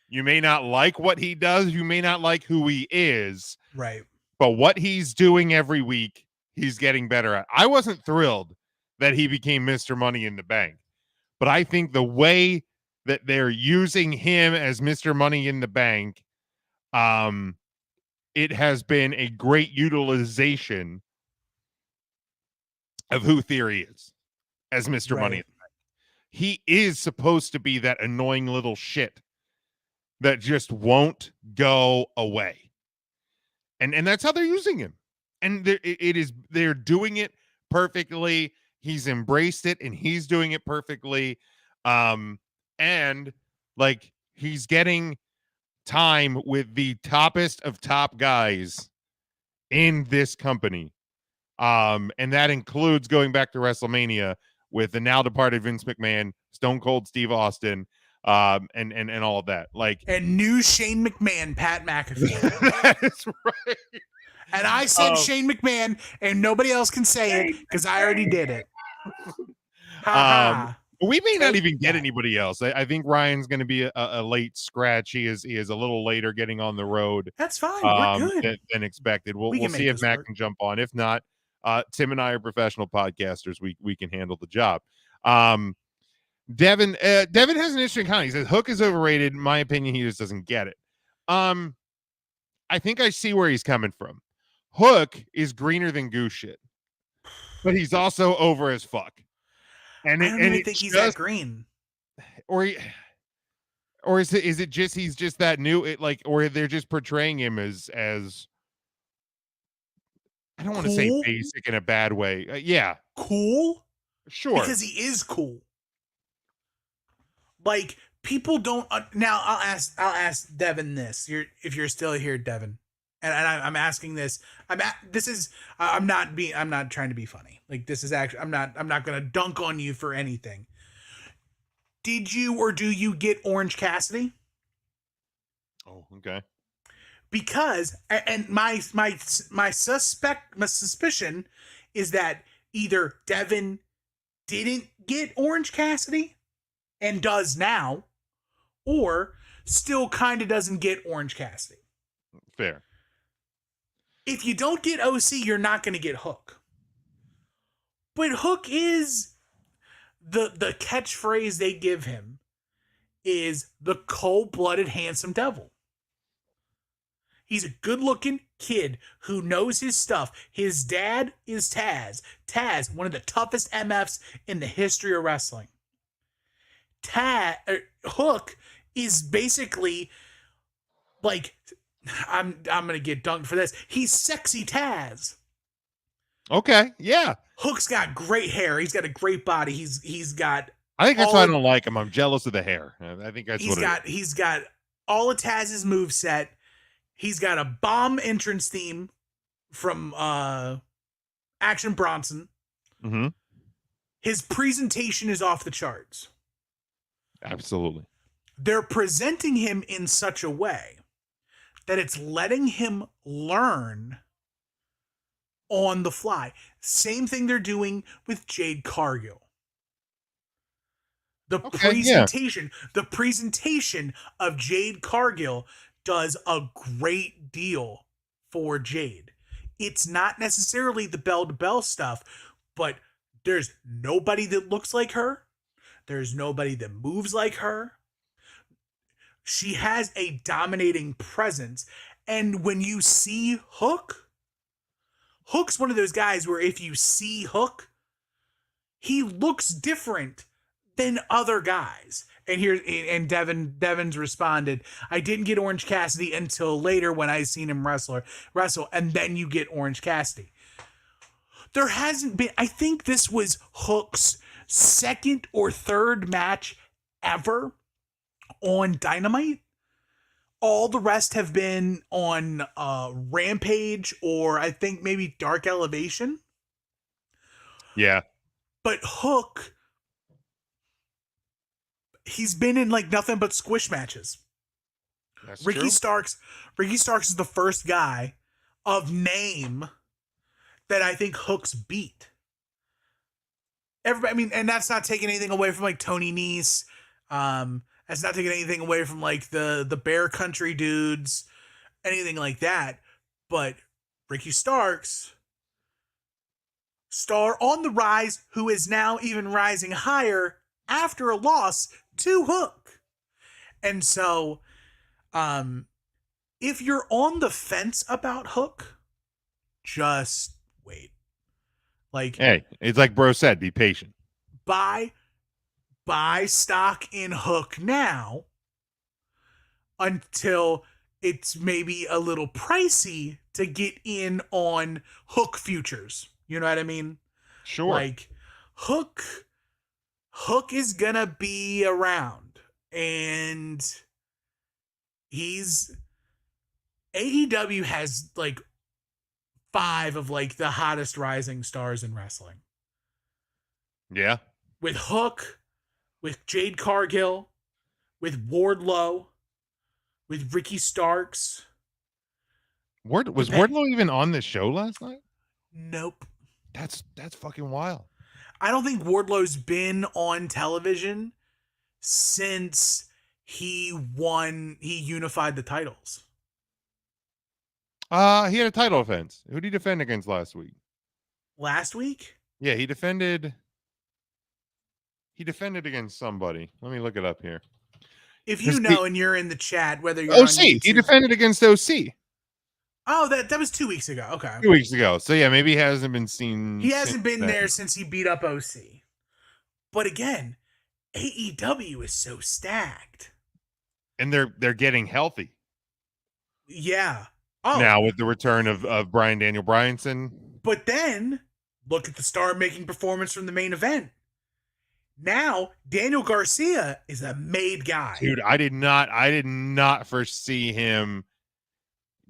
You may not like what he does, you may not like who he is, right? But what he's doing every week, he's getting better at. I wasn't thrilled that he became Mr. Money in the Bank, but I think the way that they're using him as Mr. Money in the Bank, it has been a great utilization of who Theory is as Mr. Money in the Bank. He is supposed to be that annoying little shit that just won't go away. And that's how they're using him. And they're doing it perfectly. He's embraced it and he's doing it perfectly. And like, he's getting time with the toppest of top guys in this company. And that includes going back to WrestleMania with the now departed Vince McMahon, Stone Cold Steve Austin, and all of that. Like, and new Shane McMahon, Pat McAfee. That is right. And I said Shane McMahon, and nobody else can say it because I already did it. We may not even get anybody else. I think Ryan's going to be a late scratch. He is a little later getting on the road. That's fine. We're good. Than expected. We'll can see make if Matt work. can jump on. If not, Tim and I are professional podcasters. We can handle the job. Devin has an interesting comment. He says Hook is overrated. In my opinion, he just doesn't get it. I think I see where he's coming from. Hook is greener than goose shit, but he's also over as fuck. And I don't even think he's that green. Or is it just he's just that new? Or they're just portraying him as I don't want to say basic in a bad way. Yeah, cool. Sure, because he is cool. Like people don't now. I'll ask Devin this. If you're still here, Devin, and I'm asking this. I'm not trying to be funny. Like this is actually. I'm not going to dunk on you for anything. Did you or do you get Orange Cassidy? Oh, okay. Because and my suspicion is that either Devin didn't get Orange Cassidy and does now, or still kind of doesn't get Orange Cassidy. Fair. If you don't get OC, you're not going to get Hook. But Hook is the catchphrase they give him is the cold-blooded handsome devil. He's a good-looking kid who knows his stuff. His dad is Taz. Taz, one of the toughest MFs in the history of wrestling. Hook is basically like, I'm gonna get dunked for this. He's sexy Taz. Okay, yeah. Hook's got great hair. He's got a great body. He's got. I think that's why I don't like him. I'm jealous of the hair. I think that's he's got all of Taz's moveset. He's got a bomb entrance theme from Action Bronson. Mm-hmm. His presentation is off the charts. Absolutely. They're presenting him in such a way that it's letting him learn on the fly. Same thing they're doing with Jade Cargill. The presentation of Jade Cargill does a great deal for Jade. It's not necessarily the bell-to-bell stuff, but there's nobody that looks like her. There's nobody that moves like her. She has a dominating presence. And when you see Hook's one of those guys where if you see Hook, he looks different than other guys. And Devin's responded, I didn't get Orange Cassidy until later when I seen him wrestle, and then you get Orange Cassidy. There hasn't been, I think this was Hook's second or third match ever on Dynamite. All the rest have been on Rampage or I think maybe Dark Elevation. Yeah. But Hook, he's been in like nothing but squish matches. That's Ricky true. Starks is the first guy of name that I think Hook's beat. Everybody, I mean, and that's not taking anything away from like Tony Nese. That's not taking anything away from like the Bear Country dudes, anything like that. But Ricky Starks, star on the rise, who is now even rising higher after a loss to Hook. And so, if you're on the fence about Hook, just wait. Like, hey, it's like Bro said, be patient. Buy stock in Hook now until it's maybe a little pricey to get in on Hook futures. You know what I mean? Sure. Like Hook is gonna be around, and AEW has like 5 of like the hottest rising stars in wrestling. Yeah. With Hook, with Jade Cargill, with Wardlow, with Ricky Starks. Was Wardlow even on this show last night? Nope. That's fucking wild. I don't think Wardlow's been on television since he unified the titles. He had a title offense. Who did he defend against last week? Last week? Yeah, he defended against somebody. Let me look it up here. If you know and you're in the chat, whether you're OC, on YouTube, he defended against OC. Oh, that was 2 weeks ago. Okay. 2 weeks ago. So yeah, maybe he hasn't been seen. He hasn't been there since he beat up OC. But again, AEW is so stacked. And they're getting healthy. Yeah. Oh. Now with the return of Brian Daniel Bryanson. But then look at the star-making performance from the main event. Now Daniel Garcia is a made guy. Dude, I did not foresee him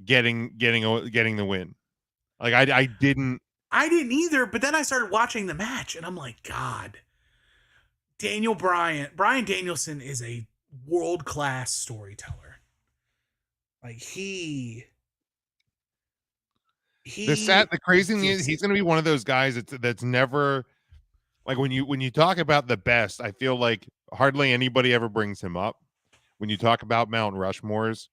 getting the win. Like I didn't either, but then I started watching the match and I'm like, God, Brian Danielson is a world-class storyteller. Like the crazy thing is he's going to be one of those guys that's never, like when you talk about the best, I feel like hardly anybody ever brings him up. When you talk about Mount Rushmores,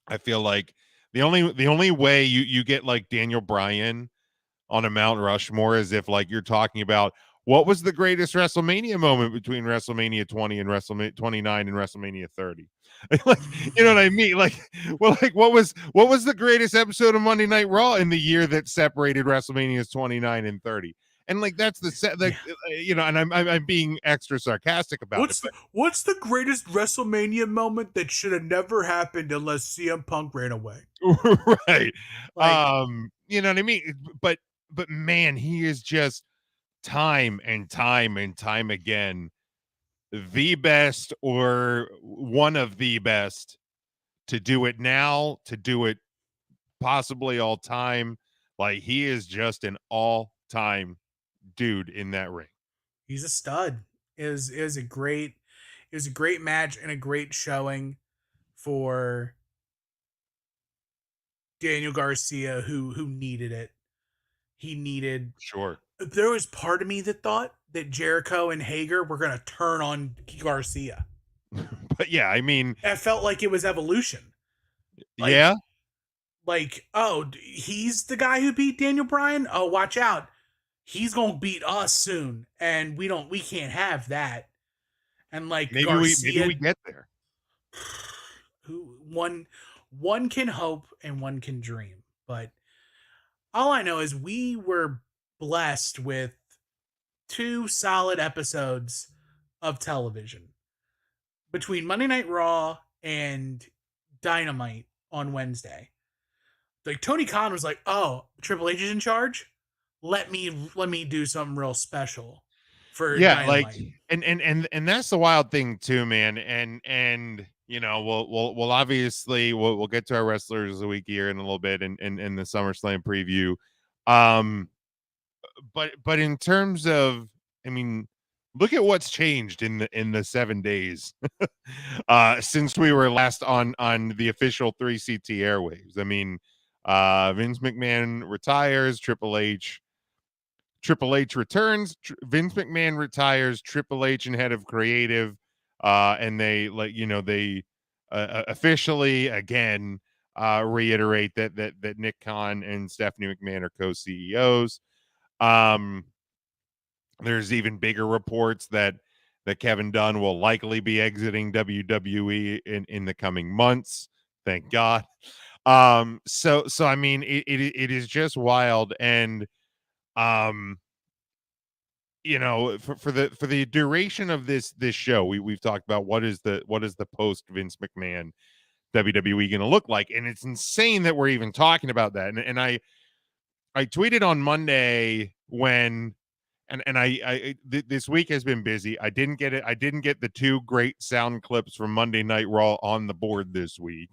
I feel like the only way you get like Daniel Bryan on a Mount Rushmore is if like you're talking about what was the greatest WrestleMania moment between WrestleMania 20 and WrestleMania 29 and WrestleMania 30. Like, you know what I mean? Like, well, like what was the greatest episode of Monday Night Raw in the year that separated WrestleManias 29 and 30? And like that's you know, and I'm being extra sarcastic about it. What's the greatest WrestleMania moment that should have never happened unless CM Punk ran away? Right. Like, you know what I mean? But man, he is just time and time again the best or one of the best to do it now, to do it possibly all time. Like he is just an all-time dude in that ring. He's a stud. It was a great match and a great showing for Daniel Garcia who needed it. He needed, sure. There was part of me that thought that Jericho and Hager were going to turn on Garcia. But yeah, I mean, I felt like it was evolution. Like, yeah. Like, oh, he's the guy who beat Daniel Bryan. Oh, watch out. He's going to beat us soon. And we can't have that. And like, maybe Garcia, we get there. One can hope and one can dream. But all I know is we were blessed with 2 solid episodes of television between Monday Night Raw and Dynamite on Wednesday. Like Tony Khan was like, "Oh, Triple H is in charge. Let me do something real special for Dynamite." Like and that's the wild thing too, man. And you know, we'll obviously we'll get to our wrestlers of the week here in a little bit and the SummerSlam preview. But in terms of, I mean, look at what's changed in the 7 days since we were last on the official 3CT airwaves. I mean, Vince McMahon retires, Triple H returns, Vince McMahon retires, Triple H and head of creative, and they officially again reiterate that Nick Khan and Stephanie McMahon are co-CEOs. There's even bigger reports that Kevin Dunn will likely be exiting WWE in the coming months. Thank God. So I mean, it is just wild. And, you know, for the duration of this show, we've talked about what is the post Vince McMahon WWE going to look like. And it's insane that we're even talking about that. And I tweeted on Monday when, and I this week has been busy. I didn't get the 2 great sound clips from Monday Night Raw on the board this week,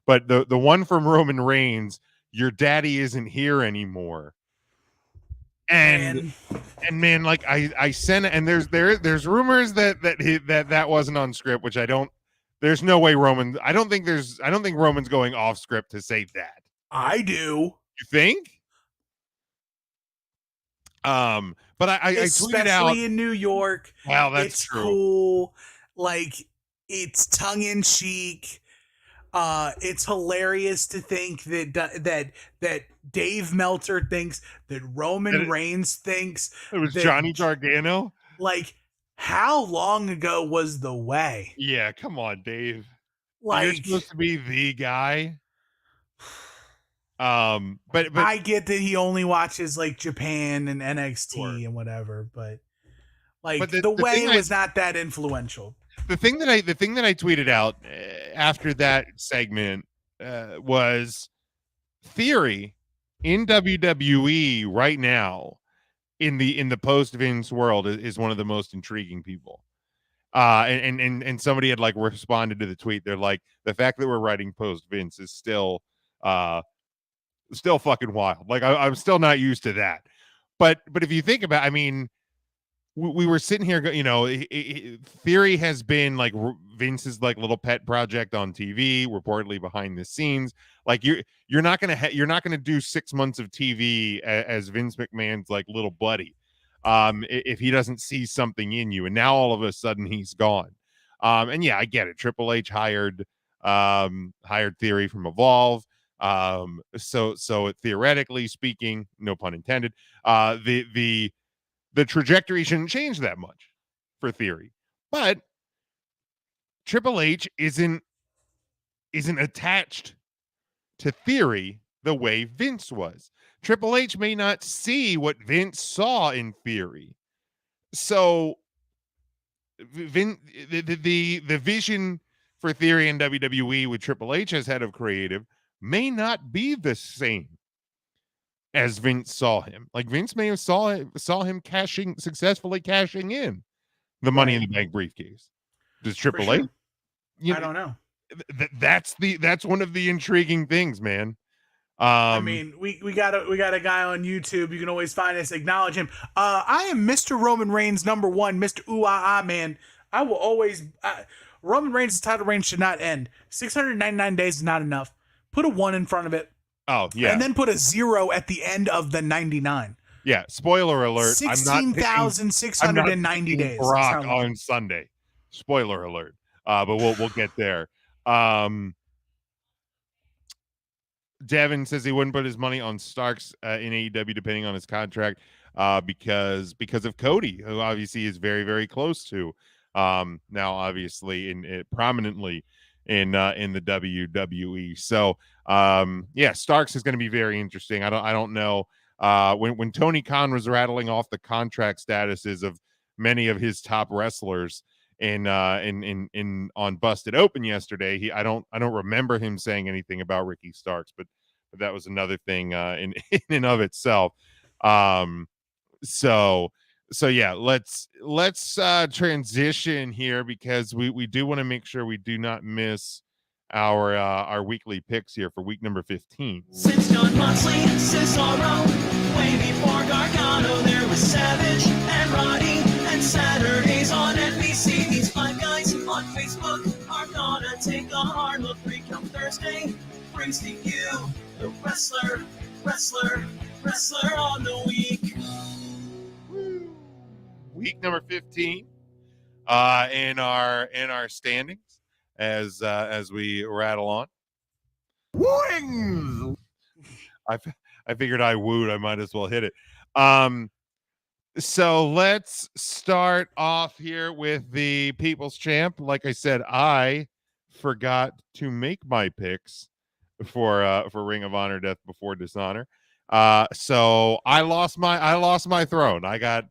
but the one from Roman Reigns, "Your daddy isn't here anymore," and man, like I sent it, and there's rumors that wasn't on script, which I don't. There's no way Roman. I don't think Roman's going off script to say that. I do. You think? But I tweeted out, especially in New York. wow, that's it's true. Cool. Like, it's tongue in cheek. It's hilarious to think that Dave Meltzer thinks that Roman Reigns thinks it was that, Johnny Gargano. Like, how long ago was the way? Yeah, come on, Dave. Like, you're supposed to be the guy. But I get that he only watches like Japan and NXT Sure. and whatever, but like But the way was not that influential. The thing that I tweeted out after that segment was Theory in WWE right now in the post Vince world is one of the most intriguing people. And somebody had like responded to the tweet. They're like, the fact that we're writing post Vince is still fucking wild. Like I'm still not used to that. But if you think about, I mean, we were sitting here, you know, Theory has been like Vince's like little pet project on TV, reportedly behind the scenes. Like you're not gonna do 6 months of TV as Vince McMahon's like little buddy, if he doesn't see something in you. And now all of a sudden he's gone. And yeah, I get it. Triple H hired Theory from Evolve. So theoretically speaking, no pun intended, the trajectory shouldn't change that much for Theory, but Triple H isn't attached to Theory the way Vince was. Triple H may not see what Vince saw in Theory. So the vision for Theory in WWE with Triple H as head of creative may not be the same as Vince saw him. Like Vince may have saw him successfully cashing in the Money in the Bank briefcase. Does Triple H? I don't know. That's one of the intriguing things, man. I mean, we got a guy on YouTube. You can always find us. Acknowledge him. I am Mr. Roman Reigns #1, Mr. Ooh Ah Ah man. I will always. Roman Reigns' title reign should not end. 699 days is not enough. Put a 1 in front of it. Oh yeah, and then put a 0 at the end of the 99. Yeah. Spoiler alert: 16,690 days. Brock on Sunday. Spoiler alert. But we'll get there. Devin says he wouldn't put his money on Starks in AEW depending on his contract because of Cody, who obviously is very, very close to now obviously prominently in the WWE. So yeah, Starks is going to be very interesting. I don't know when Tony Khan was rattling off the contract statuses of many of his top wrestlers in on Busted Open yesterday. I don't remember him saying anything about Ricky Starks, but that was another thing in and of itself. So yeah, let's transition here because we do want to make sure we do not miss our weekly picks here for week number 15. Since John Moxley and Cesaro, way before Gargano, there was Savage and Roddy, and Saturdays on NBC. These 5 guys on Facebook are gonna take a hard look. Come Thursday brings to you the wrestler on the week. Week number 15 in our standings as we rattle on. Wings. I figured I wooed. I might as well hit it. So let's start off here with the People's Champ. Like I said, I forgot to make my picks for Ring of Honor Death Before Dishonor. So I lost my throne. I got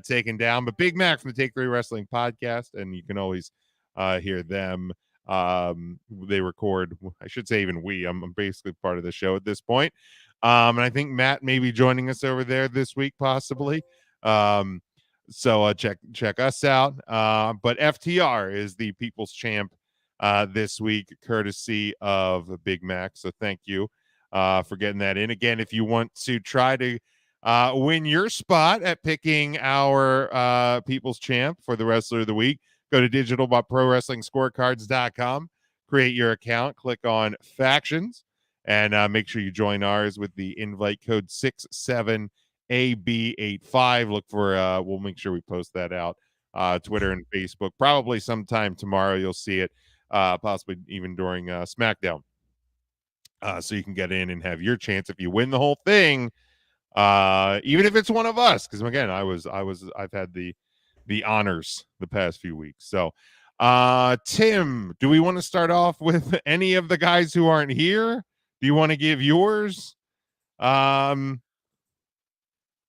taken down. But Big Mac from the Take 3 Wrestling podcast, and you can always hear them. They record. I should say even we. I'm basically part of the show at this point. And I think Matt may be joining us over there this week, possibly. So check us out. But FTR is the People's Champ this week, courtesy of Big Mac. So thank you for getting that in. Again, if you want to try to win your spot at picking our People's Champ for the Wrestler of the Week, go to digital.prowrestlingscorecards.com, create your account, click on Factions, and make sure you join ours with the invite code 678 AB85. Look for we'll make sure we post that out. Twitter and Facebook. Probably sometime tomorrow you'll see it. Possibly even during SmackDown. So you can get in and have your chance if you win the whole thing. Even if it's one of us, because again, I've had the honors the past few weeks. So Tim, do we want to start off with any of the guys who aren't here? Do you want to give yours? I'm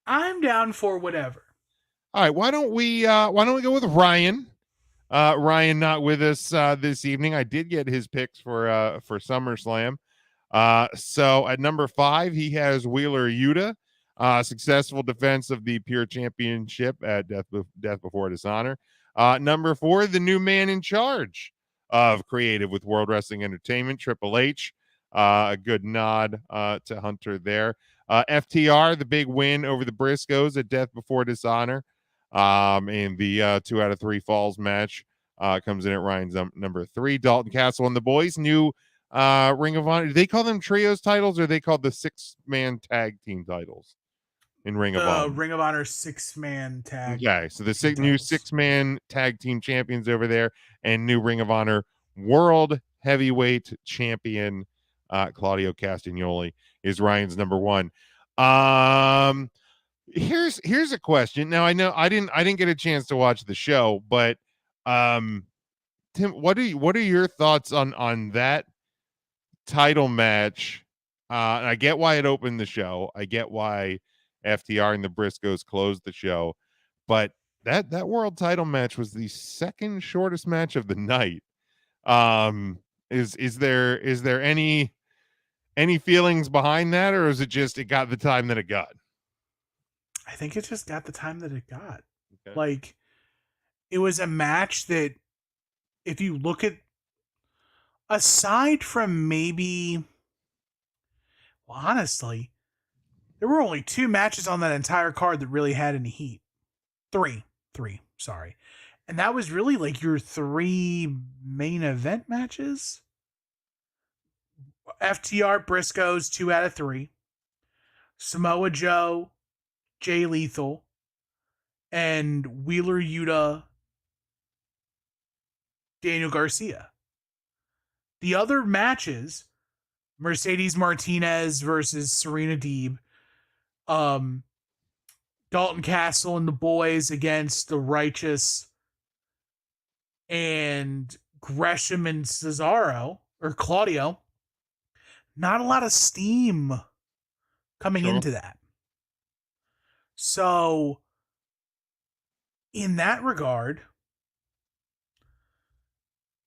down for whatever. All right, why don't we go with Ryan? Ryan not with us this evening. I did get his picks for SummerSlam. So at number 5, he has Wheeler Yuta, successful defense of the Pure Championship at Death Before Dishonor. Number 4, the new man in charge of creative with World Wrestling Entertainment, Triple H. A good nod to Hunter there. FTR, the big win over the Briscoes at Death Before Dishonor. And the 2 out of 3 falls match comes in at Ryan's number 3. Dalton Castle and the boys, new Ring of Honor. Do they call them trios titles, or they called the 6-man tag team titles in Ring of Honor? Ring of Honor 6-man tag. Okay, so the new 6-man tag team champions over there, and new Ring of Honor World Heavyweight Champion Claudio Castagnoli is Ryan's number 1. Here's a question. Now I know I didn't get a chance to watch the show, but Tim, what are your thoughts on that title match? And I get why it opened the show. I get why FTR and the Briscoes closed the show, but that world title match was the second shortest match of the night. Is there any feelings behind that, or is it just it got the time that it got? I think it just got the time that it got. Okay. Like, it was a match that, if you look at, aside from maybe, well, honestly, there were only 2 matches on that entire card that really had any heat. Three, sorry. And that was really like your 3 main event matches. FTR Briscoes, 2 out of 3. Samoa Joe, Jay Lethal, and Wheeler Yuta, Daniel Garcia. The other matches, Mercedes Martinez versus Serena Deeb, Dalton Castle and the boys against the Righteous, and Gresham and Cesaro, or Claudio. Not a lot of steam coming into that. So, in that regard,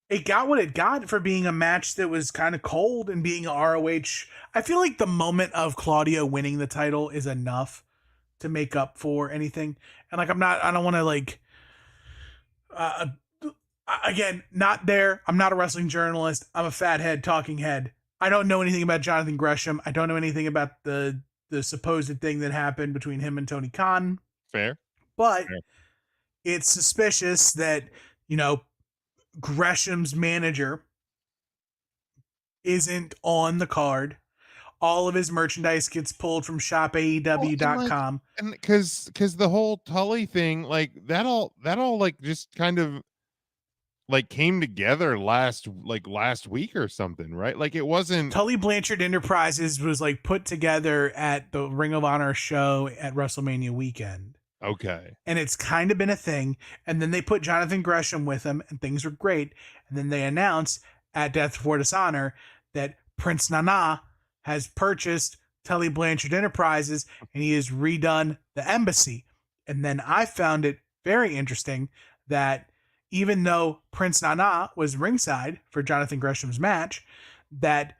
it got what it got for being a match that was kind of cold and being a ROH. I feel like the moment of Claudio winning the title is enough to make up for anything. And like, I don't want to like, again, not there. I'm not a wrestling journalist. I'm a fathead talking head. I don't know anything about Jonathan Gresham. I don't know anything about the supposed thing that happened between him and Tony Khan. Fair. But it's suspicious that, Gresham's manager isn't on the card. All of his merchandise gets pulled from shopaew.com. And because the whole Tully thing, like that all like just kind of like came together last week or something, right? Like it wasn't Tully Blanchard Enterprises was like put together at the Ring of Honor show at WrestleMania weekend. Okay. And it's kind of been a thing. And then they put Jonathan Gresham with him and things were great. And then they announced at Death Before Dishonor that Prince Nana has purchased Tully Blanchard Enterprises and he has redone the embassy. And then I found it very interesting that even though Prince Nana was ringside for Jonathan Gresham's match, that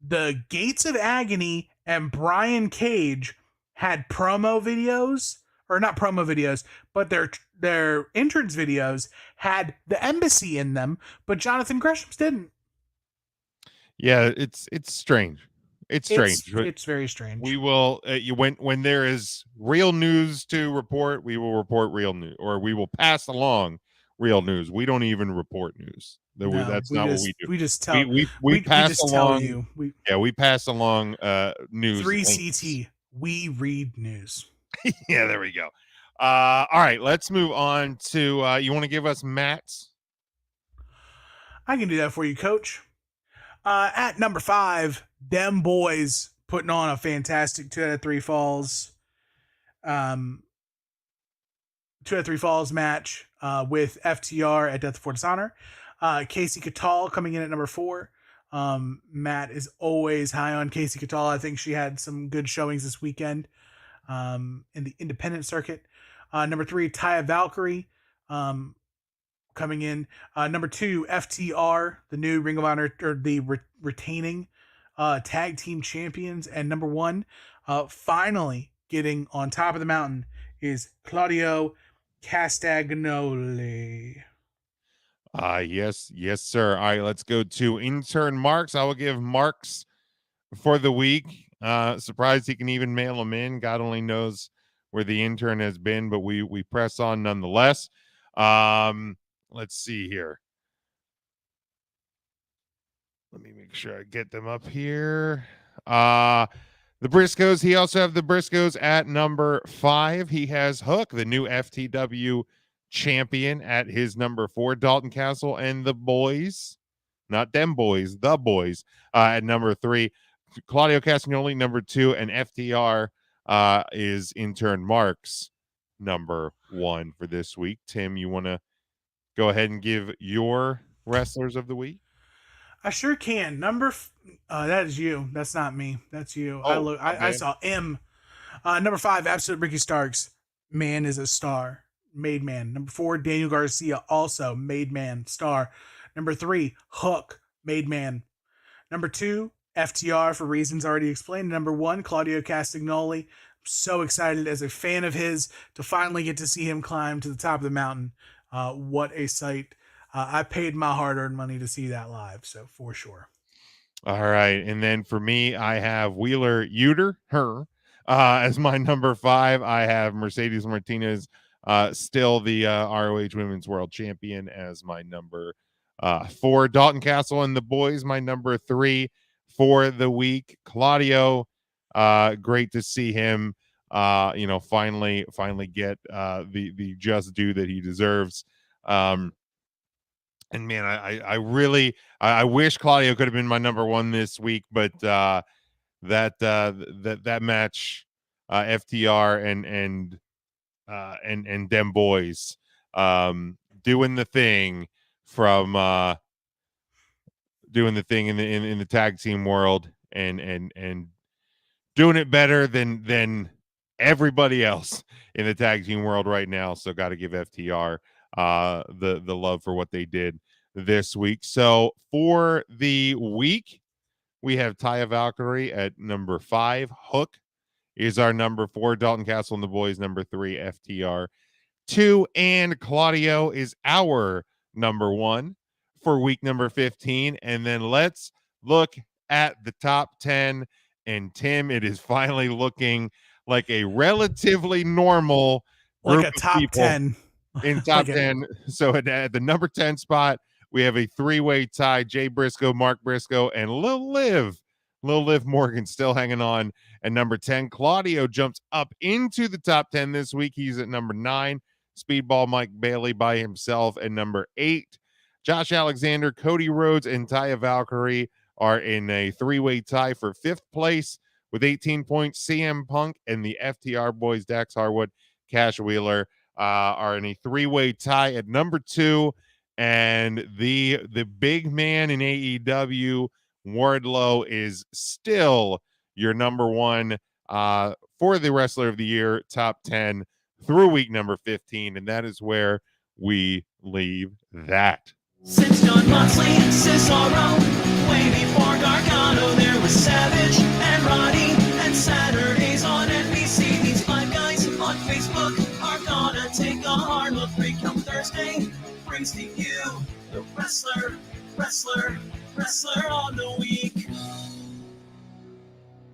the Gates of Agony and Brian Cage had promo videos, or not promo videos, but their entrance videos had the embassy in them, but Jonathan Gresham's didn't. Yeah, it's strange. It's strange. It's very strange. We will when there is real news to report, we will report real news, or we will pass along real news. We don't even report news. That's not what we do. We just tell. We pass along. Tell you. We pass along news. 3CT. We read news. Yeah, there we go. All right, let's move on to you want to give us Matt's? I can do that for you, Coach. At number 5, Dem Boys putting on a fantastic 2 out of 3 falls. 2 out of 3 falls match with FTR at Death Before Dishonor. Casey Catal coming in at number 4. Matt is always high on Casey Catal. I think she had some good showings this weekend in the independent circuit. Number 3, Taya Valkyrie coming in. Number 2, FTR, the new Ring of Honor, or the retaining tag team champions. And number 1, finally getting on top of the mountain is Claudio Castagnoli. Yes, sir. All right, let's go to intern Marks. I will give Marks for the week. Surprised he can even mail them in. God only knows where the intern has been, but we press on nonetheless. Let's see here. Let me make sure I get them up here. The Briscoes. He also have the Briscoes at number 5. He has Hook, the new FTW champion, at his number 4. Dalton Castle and the boys, not them boys, the boys, at number 3. Claudio Castagnoli, number 2, and FTR is intern Marks number 1 for this week. Tim, you want to go ahead and give your wrestlers of the week? I sure can. That is you. That's not me. That's you. Oh, I saw M. Number 5, Absolute Ricky Starks. Man is a star. Made man. Number 4, Daniel Garcia. Also made man. Star. Number 3, Hook. Made man. Number 2, FTR for reasons already explained. Number 1, Claudio Castagnoli. I'm so excited as a fan of his to finally get to see him climb to the top of the mountain. What a sight. I paid my hard-earned money to see that live, so for sure. All right, and then for me, I have Wheeler Yuter, her, as my number 5. I have Mercedes Martinez, still the ROH Women's World Champion, as my number 4. Dalton Castle and the boys, my number 3 for the week. Claudio, great to see him, finally get the just due that he deserves. And man, I really wish Claudio could have been my number 1 this week, but that match, FTR and them boys doing the thing in the tag team world and doing it better than everybody else in the tag team world right now. So got to give FTR the love for what they did this week. So for the week, we have Taya Valkyrie at number 5. Hook is our number 4. Dalton Castle and the boys, number 3. FTR 2, and Claudio is our number 1 for week number 15. And then let's look at the top 10. And Tim, it is finally looking like a relatively normal group like a top of people 10 in top 10. So at the number 10 spot, we have a 3-way tie: Jay Briscoe, Mark Briscoe, and Lil Liv Morgan still hanging on at number 10. Claudio jumps up into the top 10 this week. He's at number 9. Speedball Mike Bailey by himself at number 8. Josh Alexander, Cody Rhodes, and Taya Valkyrie are in a 3-way tie for 5th place with 18 points. CM Punk and the FTR boys, Dax Harwood, Cash Wheeler, are in a 3-way tie at number 2. And the big man in AEW, Wardlow, is still your number 1 for the Wrestler of the Year top 10 through week number 15. And that is where we leave that. Since John Moxley and Cesaro, way before Gargano, there was Savage and Roddy, and Saturdays on NBC. These 5 guys on Facebook are gonna take a hard look. Come Thursday brings to you the wrestler on the week.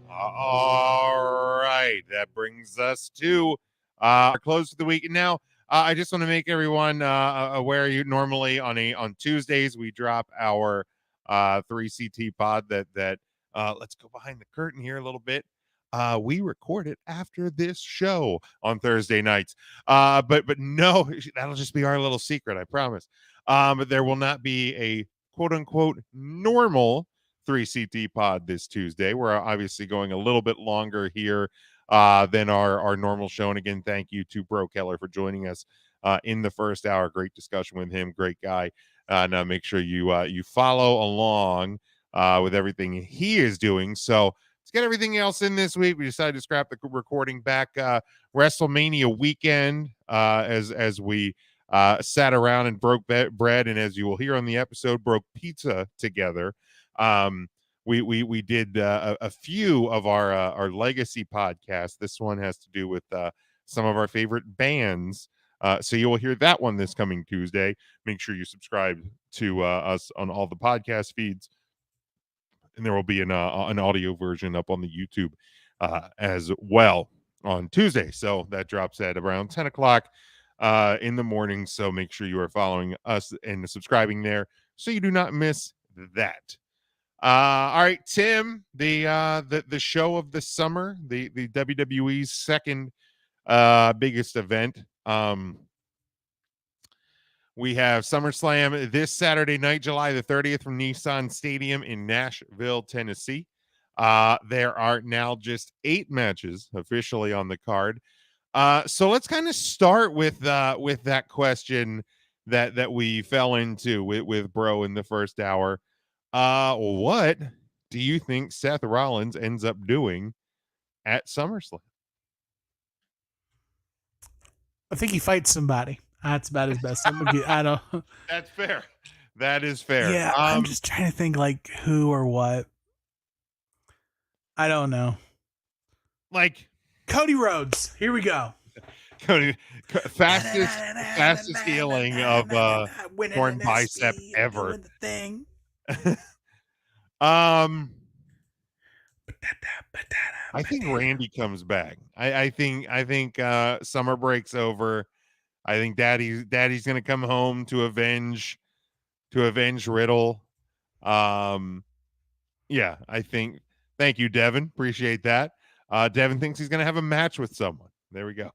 All right, that brings us to our close of the week. And now I just want to make everyone aware. You normally on Tuesdays we drop our 3CT pod that let's go behind the curtain here a little bit. we record it after this show on Thursday nights. But no, that'll just be our little secret, I promise. But there will not be a quote unquote normal 3CT pod this Tuesday. We're obviously going a little bit longer here than our normal show. And again, thank you to Breaux Keller for joining us in the first hour. Great discussion with him. Great guy. Now make sure you follow along with everything he is doing. So let's get everything else in this week. We decided to scrap the recording back WrestleMania weekend as we sat around and broke bread, and as you will hear on the episode, broke pizza together. We did a few of our legacy podcasts. This one has to do with some of our favorite bands. So you will hear that one this coming Tuesday. Make sure you subscribe to us on all the podcast feeds, and there will be an audio version up on the YouTube as well on Tuesday. So that drops at around 10 o'clock in the morning. So make sure you are following us and subscribing there so you do not miss that. All right, Tim, the show of the summer, the WWE's second biggest event. We have SummerSlam this Saturday night, July the 30th, from Nissan Stadium in Nashville, Tennessee. There are now just 8 matches officially on the card. So let's kind of start with that question that we fell into with Breaux in the first hour. What do you think Seth Rollins ends up doing at SummerSlam? I think he fights somebody. That's about his best. I don't. That's fair. That is fair. Yeah, I'm just trying to think like who or what. I don't know. Like Cody Rhodes. Here we go. Cody, fastest healing of torn bicep ever. I think Randy comes back. I think summer breaks over. I think Daddy's gonna come home to avenge Riddle. Yeah, I think. Thank you, Devin. Appreciate that. Devin thinks he's gonna have a match with someone. There we go.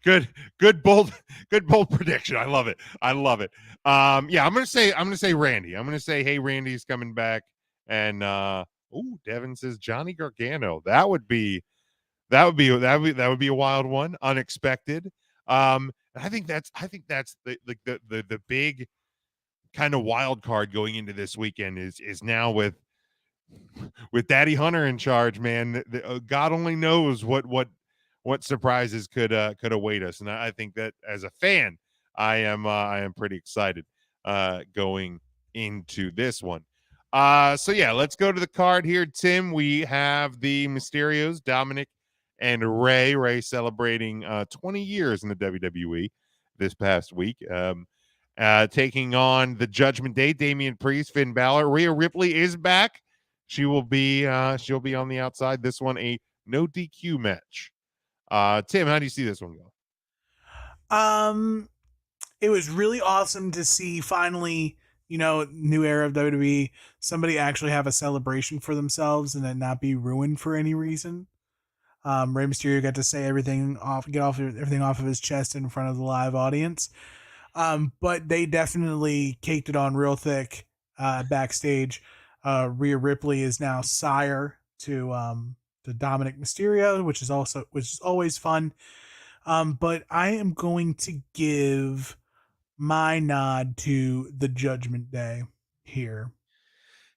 Good bold prediction. I love it. Yeah, I'm gonna say Randy. I'm gonna say, hey, Randy's coming back. And Devin says Johnny Gargano. That would be a wild one, unexpected. I think that's the big kind of wild card going into this weekend is now with Daddy Hunter in charge, man. God only knows what surprises could await us, and I think that as a fan, I am pretty excited going into this one. So yeah, let's go to the card here, Tim. We have the Mysterios, Dominic and Ray celebrating 20 years in the WWE this past week, taking on the Judgment Day, Damian Priest, Finn Balor. Rhea Ripley is back. She'll be on the outside. This one a no DQ match. Tim, how do you see this one go? It was really awesome to see finally, new era of WWE, somebody actually have a celebration for themselves and then not be ruined for any reason. Rey Mysterio got to say everything off of his chest in front of the live audience. But they definitely caked it on real thick backstage. Rhea Ripley is now sire to Dominic Mysterio, which is always fun. But I am going to give my nod to the Judgment Day here.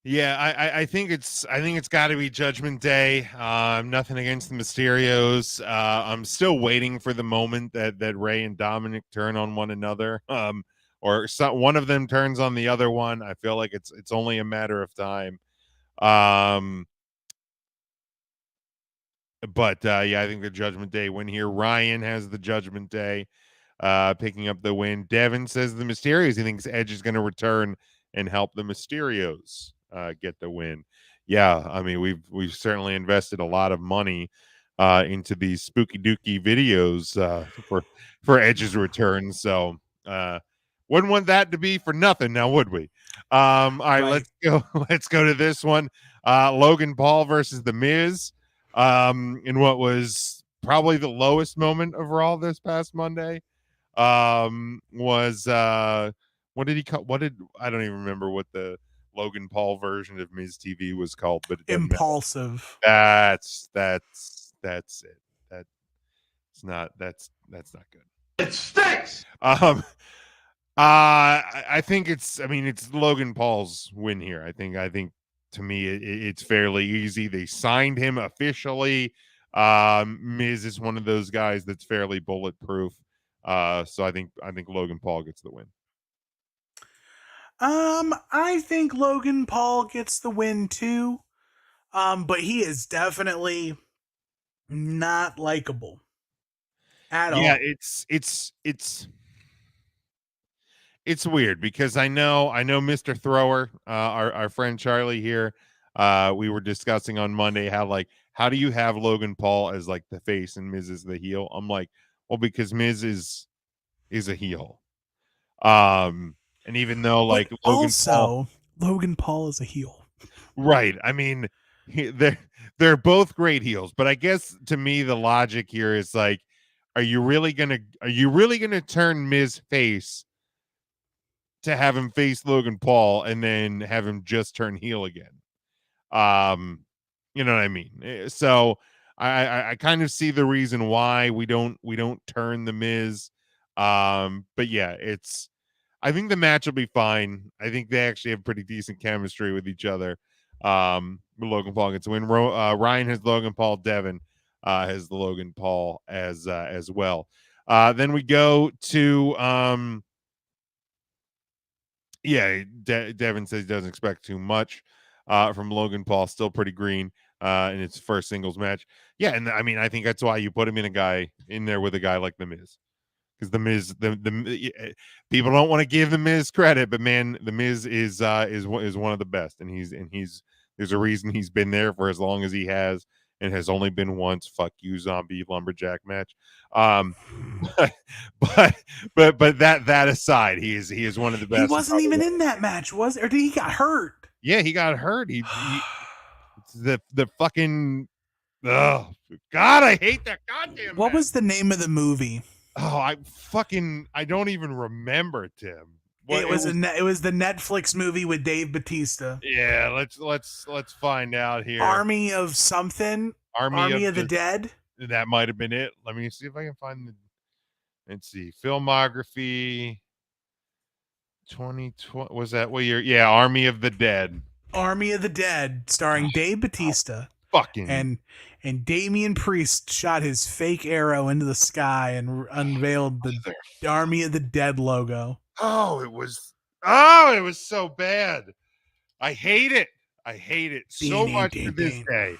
Yeah, I think it's got to be Judgment Day. Nothing against the Mysterios. I'm still waiting for the moment that Ray and Dominic turn on one another, or one of them turns on the other one. I feel like it's only a matter of time. But yeah, I think the Judgment Day win here. Ryan has the Judgment Day picking up the win. Devin says the Mysterios. He thinks Edge is going to return and help the Mysterios get the win. Yeah, I mean we've certainly invested a lot of money into these spooky dooky videos for Edge's return. So wouldn't want that to be for nothing, now would we? All right, let's go to this one. Logan Paul versus The Miz. in what was probably the lowest moment of Raw this past Monday. Was what did he call? I don't even remember what the Logan Paul version of Miz TV was called, but it doesn't matter. Impulsive. That's it. That's not good. It stinks. I think it's Logan Paul's win here. I think to me it's fairly easy. They signed him officially. Miz is one of those guys that's fairly bulletproof. So I think Logan Paul gets the win. I think Logan Paul gets the win too. But he is definitely not likable at all. Yeah, it's weird because I know Mr. Thrower, our friend Charlie here. We were discussing on Monday how do you have Logan Paul as like the face and Miz is the heel? I'm like, well, because Miz is a heel. And even though like Logan Paul is a heel. Right. I mean, they're both great heels, but I guess to me the logic here is like, are you really gonna turn Miz face to have him face Logan Paul and then have him just turn heel again? You know what I mean? So I kind of see the reason why we don't turn the Miz. But yeah, I think the match will be fine. I think they actually have pretty decent chemistry with each other. Logan Paul gets a win. Ryan has Logan Paul. Devin has the Logan Paul as well. Then we go to Devin says he doesn't expect too much from Logan Paul. Still pretty green in its first singles match. Yeah, and I mean I think that's why you put him in there with a guy like The Miz. Because The Miz, the people don't want to give The Miz credit, but man, The Miz is one of the best, and he's there's a reason he's been there for as long as he has, and has only been once. Fuck you, zombie lumberjack match. But that aside, he is one of the best. He wasn't even in that match, or did he got hurt? Yeah, he got hurt. He the fucking oh God, I hate that goddamn. What was the name of the movie? Oh, I don't even remember, Tim. It was the Netflix movie with Dave Bautista. Yeah, let's find out here. Army of something. Army of the Dead. That might have been it. Let me see if I can find the. Let's see, filmography. 2020 was that what year? Yeah, Army of the Dead. Army of the Dead, starring Dave Bautista. Fucking and Damian Priest shot his fake arrow into the sky and unveiled the Army of the Dead logo. Oh, it was so bad. I hate it so much to this day.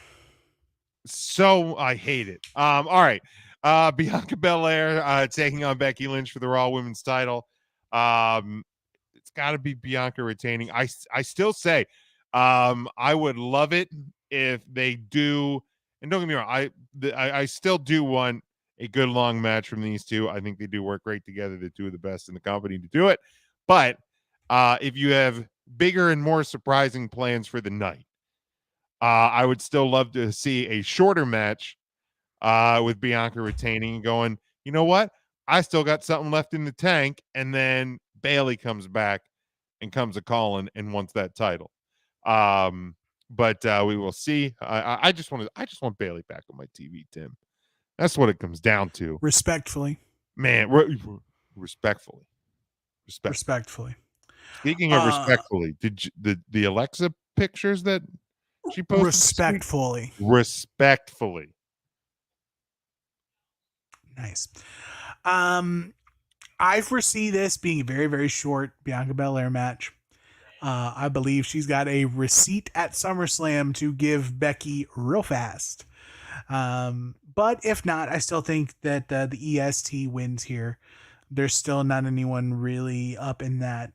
So I hate it. All right. Bianca Belair taking on Becky Lynch for the Raw Women's title. It's got to be Bianca retaining. I still say I would love it if they do, and don't get me wrong, I still do want a good long match from these two. I think they do work great together. They're two of the best in the company to do it. But if you have bigger and more surprising plans for the night, I would still love to see a shorter match with Bianca retaining and going, you know what? I still got something left in the tank. And then Bayley comes back and comes a calling and wants that title. But we will see. I just want Bayley back on my TV, Tim. That's what it comes down to. Respectfully, man. Respectfully. Speaking of respectfully, did the Alexa pictures that she posted? Respectfully. Nice. I foresee this being a very, very short Bianca Belair match. I believe she's got a receipt at SummerSlam to give Becky real fast. But if not, I still think that the EST wins here. There's still not anyone really up in that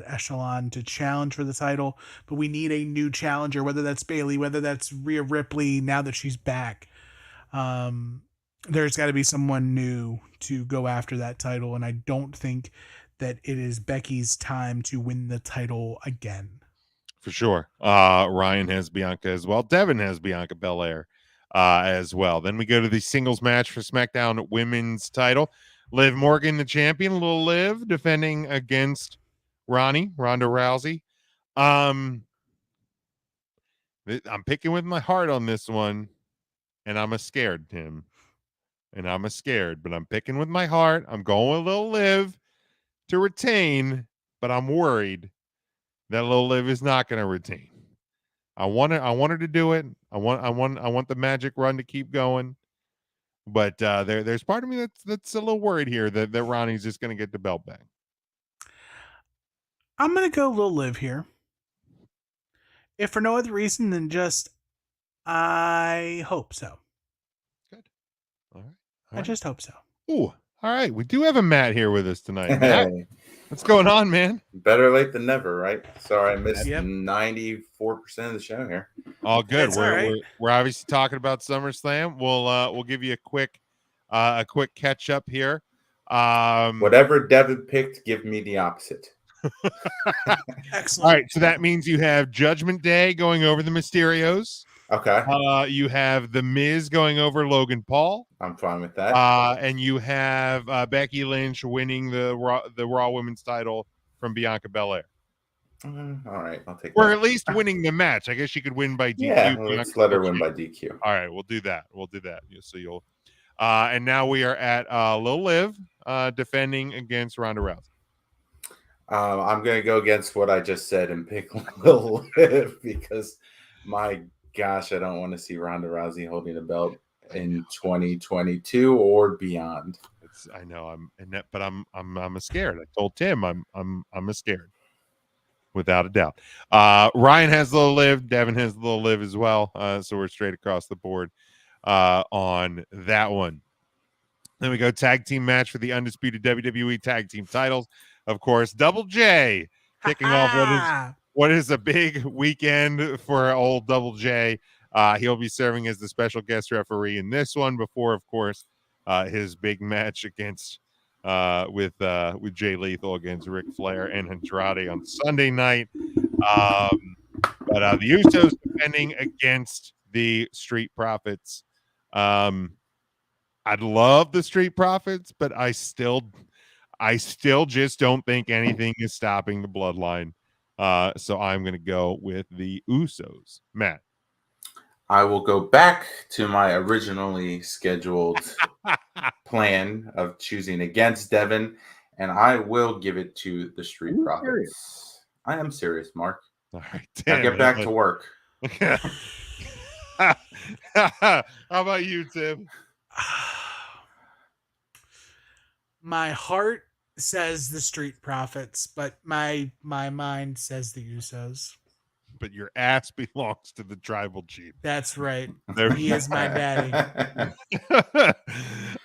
echelon to challenge for the title, but we need a new challenger, whether that's Bayley, whether that's Rhea Ripley, now that she's back. There's got to be someone new to go after that title, and I don't think that it is Becky's time to win the title again. For sure. Ryan has Bianca as well. Devin has Bianca Belair as well. Then we go to the singles match for SmackDown Women's title. Liv Morgan, the champion, little Liv, defending against Ronda Rousey. I'm picking with my heart on this one, and I'm scared, Tim. And I'm scared, but I'm picking with my heart. I'm going with little Liv to retain, but I'm worried that little Liv is not going to retain. I want her to do it. I want the magic run to keep going. But there's part of me that's a little worried here that Ronnie's just going to get the belt back. I'm going to go Lil Liv here. If for no other reason than just, I hope so. Good. All right. I just hope so. Ooh, all right. We do have a Matt here with us tonight. Matt, what's going on, man? Better late than never, right? Sorry, I missed 94% of the show here. All good. We're obviously talking about SummerSlam. We'll give you a quick catch up here. Whatever Devin picked, give me the opposite. Excellent. All right, so that means you have Judgment Day going over the Mysterios. Okay. You have The Miz going over Logan Paul. I'm fine with that. And you have Becky Lynch winning the Raw Women's title from Bianca Belair. All right, I'll take or that. at least winning the match. I guess she could win by DQ. Yeah, let's let her win by DQ. All right, we'll do that. So you'll. And now we are at Lil Liv defending against Ronda Rousey. I'm going to go against what I just said and pick Lil Liv because, my gosh, I don't want to see Ronda Rousey holding a belt in 2022 or beyond. I know but I'm scared. I told Tim I'm scared, without a doubt. Ryan has Lil Liv, Devin has Lil Liv as well. So we're straight across the board on that one. Then we go tag team match for the undisputed WWE tag team titles. Of course, Double J kicking off what is a big weekend for old Double J. He'll be serving as the special guest referee in this one before, of course, his big match against with Jay Lethal against Ric Flair and Andrade on Sunday night. But the Usos defending against the Street Profits. I'd love the Street Profits, but I still just don't think anything is stopping the Bloodline. So I'm going to go with the Usos. Matt. I will go back to my originally scheduled plan of choosing against Devin, and I will give it to the Street Profits. I am serious, Mark. All right, now get back to work. How about you, Tim? My heart says the Street Profits, but my mind says the Usos. But your ass belongs to the tribal chief. That's right. He is my daddy.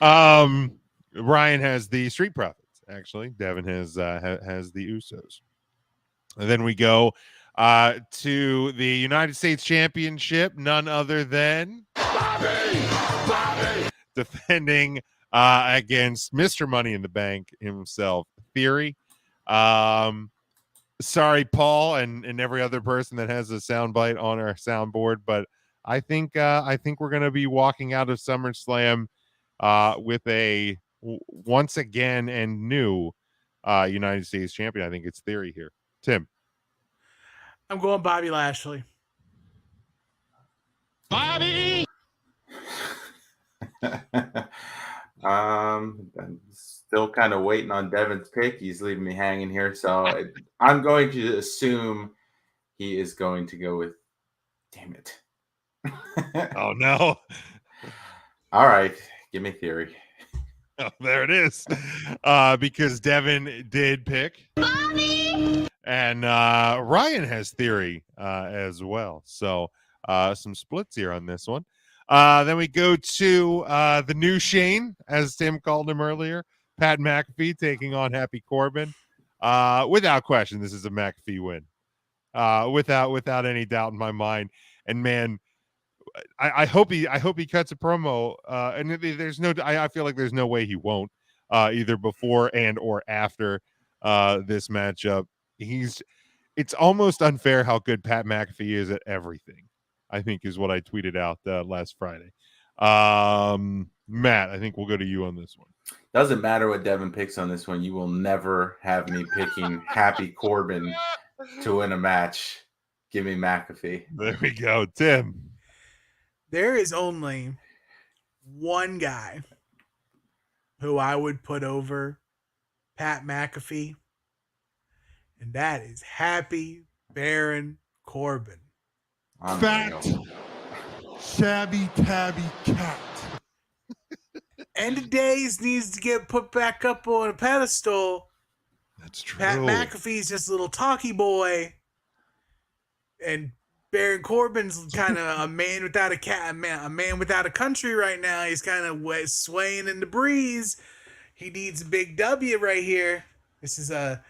Ryan has the Street Profits. Actually, Devin has the Usos. And then we go to the United States Championship. None other than Bobby! Defending against Mr. Money in the Bank himself, Theory. Sorry, Paul, and every other person that has a soundbite on our soundboard, but I think we're going to be walking out of SummerSlam with a once again and new United States champion. I think it's Theory here. Tim. I'm going Bobby Lashley. Bobby. I'm still kind of waiting on Devin's pick. He's leaving me hanging here, so I'm going to assume he is going to go with. Damn it! Oh no! All right, give me Theory. Oh, there it is. Because Devin did pick Bobby, and Ryan has Theory as well. So some splits here on this one. Then we go to the new Shane, as Tim called him earlier, Pat McAfee taking on Happy Corbin. Without question, this is a McAfee win. Without any doubt in my mind. And man, I hope he cuts a promo. And there's no, I feel like there's no way he won't. Either before and or after this matchup. It's almost unfair how good Pat McAfee is at everything, I think is what I tweeted out last Friday. Matt, I think we'll go to you on this one. Doesn't matter what Devin picks on this one. You will never have me picking Happy Corbin to win a match. Give me McAfee. There we go. Tim. There is only one guy who I would put over Pat McAfee, and that is Happy Baron Corbin. Fat, shabby, tabby cat. End of days needs to get put back up on a pedestal. That's true. Pat McAfee's just a little talky boy, and Baron Corbin's kind of a man without a cat, a man without a country right now. He's kind of swaying in the breeze. He needs a big W right here. This is a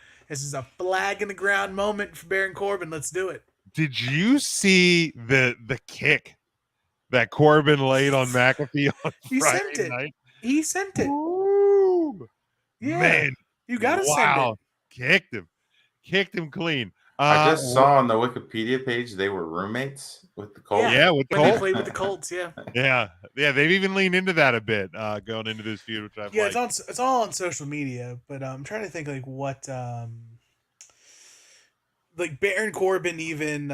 flag in the ground moment for Baron Corbin. Let's do it. Did you see the kick that Corbin laid on McAfee on Friday night? He sent it. Ooh, yeah, man, you gotta send it. Kicked him clean. I just saw on the Wikipedia page they were roommates with the Colts. Yeah, with when Colts. they played with the Colts. Yeah, yeah. They've even leaned into that a bit going into this feud, which I've liked. it's all on social media. But I'm trying to think like what like Baron Corbin even.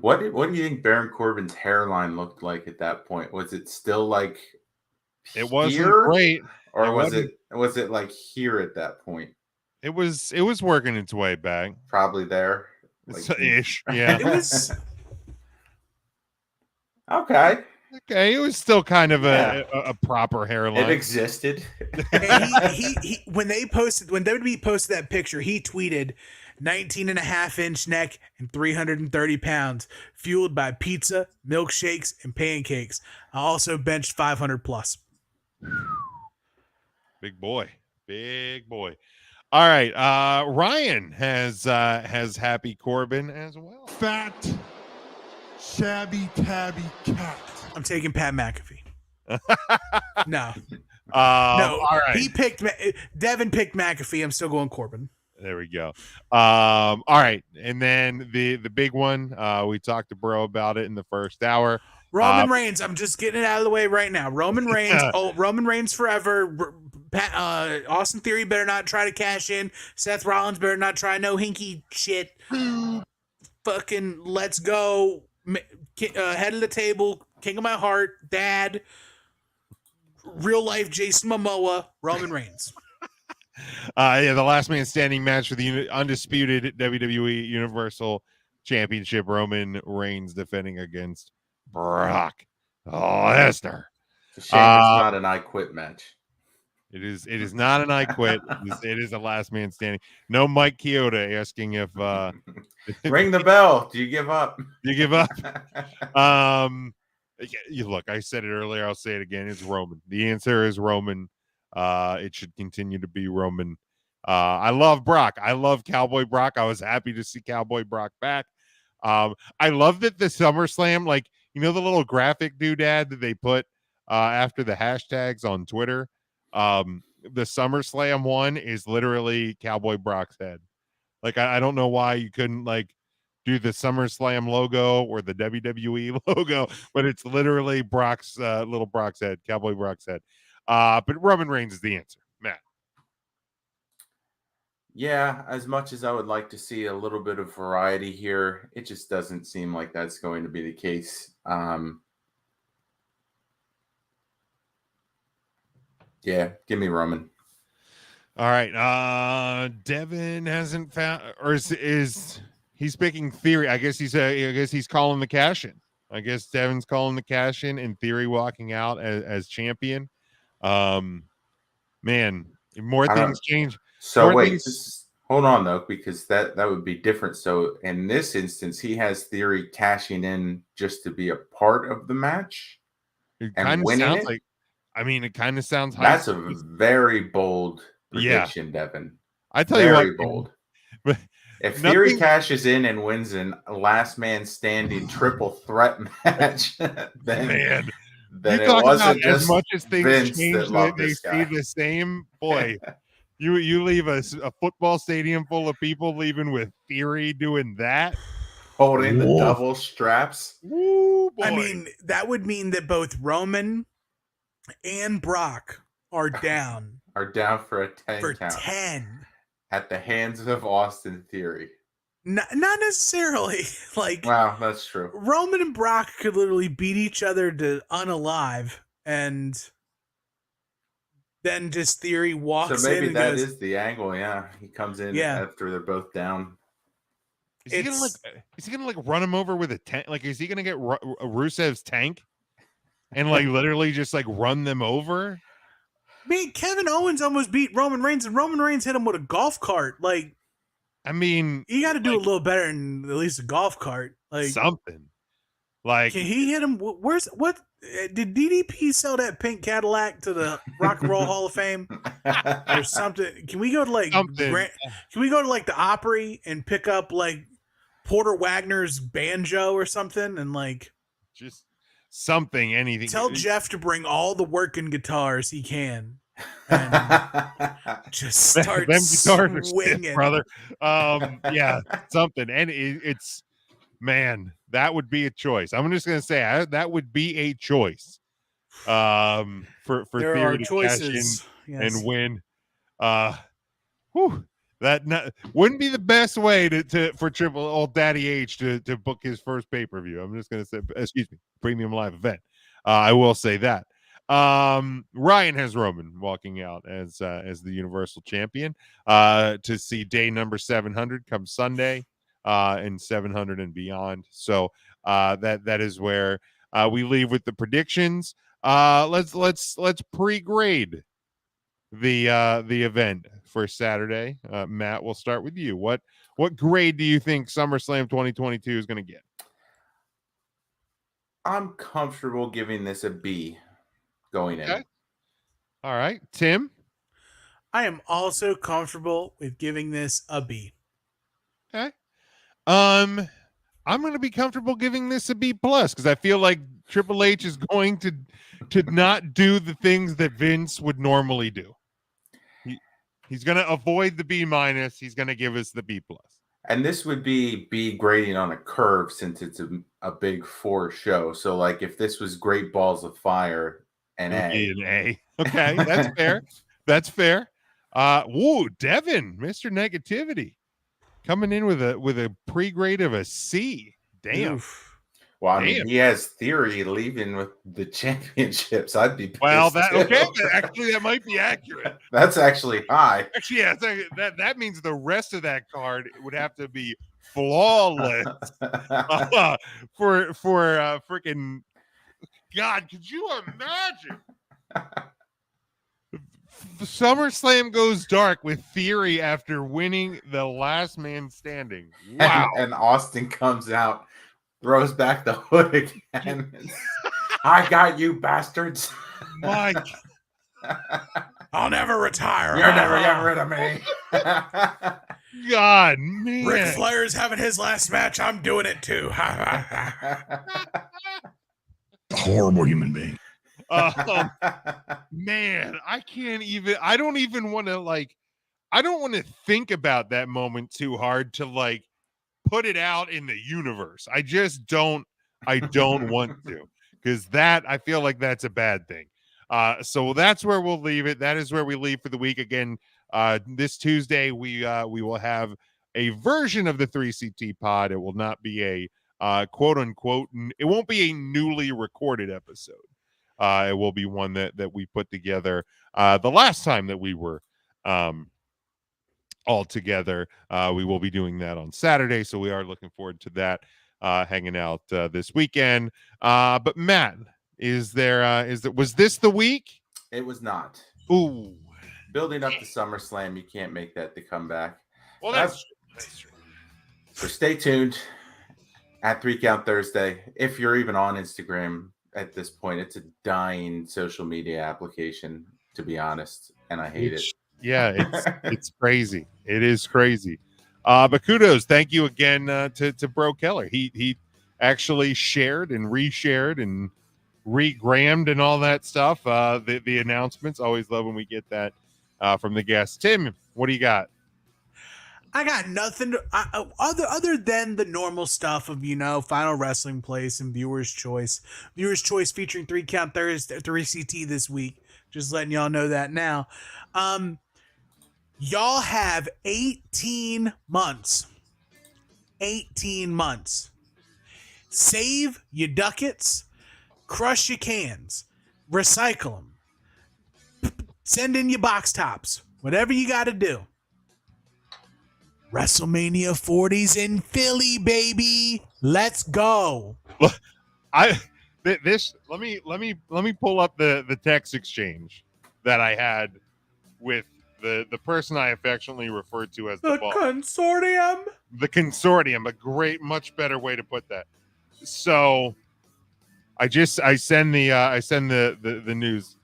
What do you think Baron Corbin's hairline looked like at that point? Was it still like it wasn't here? Great, or was it like here at that point? It was working its way back. Probably there. Like, ish. Yeah. It was okay. Okay, it was still kind of a proper hairline. It existed. And he when WWE posted that picture, he tweeted 19.5-inch neck and 330 pounds, fueled by pizza, milkshakes, and pancakes. I also benched 500 plus. Big boy. All right, Ryan has Happy Corbin as well. Fat, shabby, tabby cat. I'm taking Pat McAfee. No. No. All right. Devin picked McAfee. I'm still going Corbin. There we go. All right, and then the big one. We talked to Breaux about it in the first hour. Roman Reigns. I'm just getting it out of the way right now. Roman Reigns. Roman Reigns forever. Austin Theory better not try to cash in. Seth Rollins better not try no hinky shit. Fucking let's go. Head of the table. King of my heart. Dad. Real life Jason Momoa. Roman Reigns. The last man standing match for the undisputed WWE Universal Championship. Roman Reigns defending against Brock Lesnar. It's a shame it's not an I Quit match. It is not an I Quit. It is a last man standing. No Mike Chioda asking if ring the bell. Do you give up? You give up? You look, I said it earlier, I'll say it again. It's Roman. The answer is Roman. It should continue to be Roman. I love Brock. I love Cowboy Brock. I was happy to see Cowboy Brock back. I love that the SummerSlam, like, you know, the little graphic doodad that they put after the hashtags on Twitter. The SummerSlam one is literally Cowboy Brock's head. Like, I don't know why you couldn't like do the SummerSlam logo or the WWE logo, but it's literally Brock's little Brock's head, Cowboy Brock's head. But Roman Reigns is the answer, Matt. Yeah, as much as I would like to see a little bit of variety here, it just doesn't seem like that's going to be the case. Yeah, give me Roman. All right. Devin hasn't found, or is he's picking Theory? I guess he's calling the cash in. I guess Devin's calling the cash in, and Theory walking out as champion. Man, more things change. So wait, hold on though, because that would be different. So in this instance, he has Theory cashing in just to be a part of the match. It kind of sounds like. I mean, it kind of sounds. That's a very bold prediction, Devin. I tell you what, very bold. If Theory cashes in and wins an last man standing triple threat match, then it wasn't just as much as things Vince change that they stay the same. Boy, you leave a football stadium full of people leaving with Theory doing that. holding the double straps. Woo, boy. I mean, that would mean that both Roman and Brock are down For a 10 for count 10. at the hands of Austin Theory. Not necessarily. Like, Wow, that's true. Roman and Brock could literally beat each other to unalive, and then just Theory walks So maybe in and that goes, is the angle. Yeah, he comes in after they're both down. Is he gonna like run him over with a tank? Like, is he gonna get Rusev's tank and like literally just like run them over? Man, Kevin Owens almost beat Roman Reigns, and Roman Reigns hit him with a golf cart. Like, I mean, you got to do a little better than at least a golf cart. Like something. Like, can he hit him? What did DDP sell that pink Cadillac to the Rock and Roll Hall of Fame or something? Can we go to like can we go to like the Opry and pick up like Porter Wagner's banjo or something and like just something, anything? Tell Jeff to bring all the working guitars he can and just start them guitars swinging, stiff, brother. Yeah, something, and it's. Man, that would be a choice. I'm just going to say that would be a choice for there Theory are to choices. cash in and win. That wouldn't be the best way for Triple Old Daddy H to book his first pay-per-view. I'm just going to say, excuse me, premium live event. I will say that. Ryan has Roman walking out as the Universal Champion to see day number 700 come Sunday. And 700 and beyond. So that is where we leave with the predictions. Let's pre-grade the event for Saturday. Matt, we'll start with you. What grade do you think SummerSlam 2022 is going to get? I'm comfortable giving this a B going in. All right, Tim. I am also comfortable with giving this a B. Okay. I'm going to be comfortable giving this a B plus because I feel like Triple H is going to not do the things that Vince would normally do. He's going to avoid the B minus. He's going to give us the B plus. And this would be B grading on a curve since it's a big 4 show. So like if this was Great Balls of Fire, an A. An A. Okay, that's fair. That's fair. Devin, Mr. Negativity. Coming in with a pre-grade of a C. Damn. Oof. Well, I mean, he has Theory leaving with the championships. I'd be pissed actually that might be accurate. That's actually high. Actually, yeah, that means the rest of that card would have to be flawless for freaking God. Could you imagine? SummerSlam goes dark with Theory after winning the last man standing. Wow. And Austin comes out, throws back the hood again. I got you, bastards. Mike. I'll never retire. You're never getting rid of me. God, man. Ric Flair's having his last match. I'm doing it too. Horrible human being. Man, I don't want to think about that moment too hard to like put it out in the universe. I don't want to, because that I feel like that's a bad thing. So that's where we'll leave it. That is where we leave for the week. Again, this Tuesday we will have a version of the 3CT pod. It will not be a quote unquote, it won't be a newly recorded episode. It will be one that we put together the last time that we were all together. We will be doing that on Saturday, so we are looking forward to that, hanging out this weekend. But Matt, was this the week? It was not. Ooh. Building up to SummerSlam, you can't make that the comeback. Well, that's true. So stay tuned at 3 Count Thursday. If you're even on Instagram at this point, it's a dying social media application, to be honest, and I hate it. Yeah, it's crazy. It is crazy. But kudos, thank you again to Bro Keller. He actually shared and reshared and regrammed and all that stuff. The announcements, always love when we get that from the guests. Tim, what do you got? I got nothing other than the normal stuff of, Final Wrestling Place and Viewer's Choice. Viewer's Choice featuring 3 Count Thursday, 3CT this week. Just letting y'all know that now. Y'all have 18 months. 18 months. Save your ducats. Crush your cans. Recycle them. Send in your box tops. Whatever you got to do. WrestleMania 40's in Philly, baby. Let's go. Let me pull up the text exchange that I had with the person I affectionately referred to as the boss. Consortium. The consortium, a great, much better way to put that. So I send the news,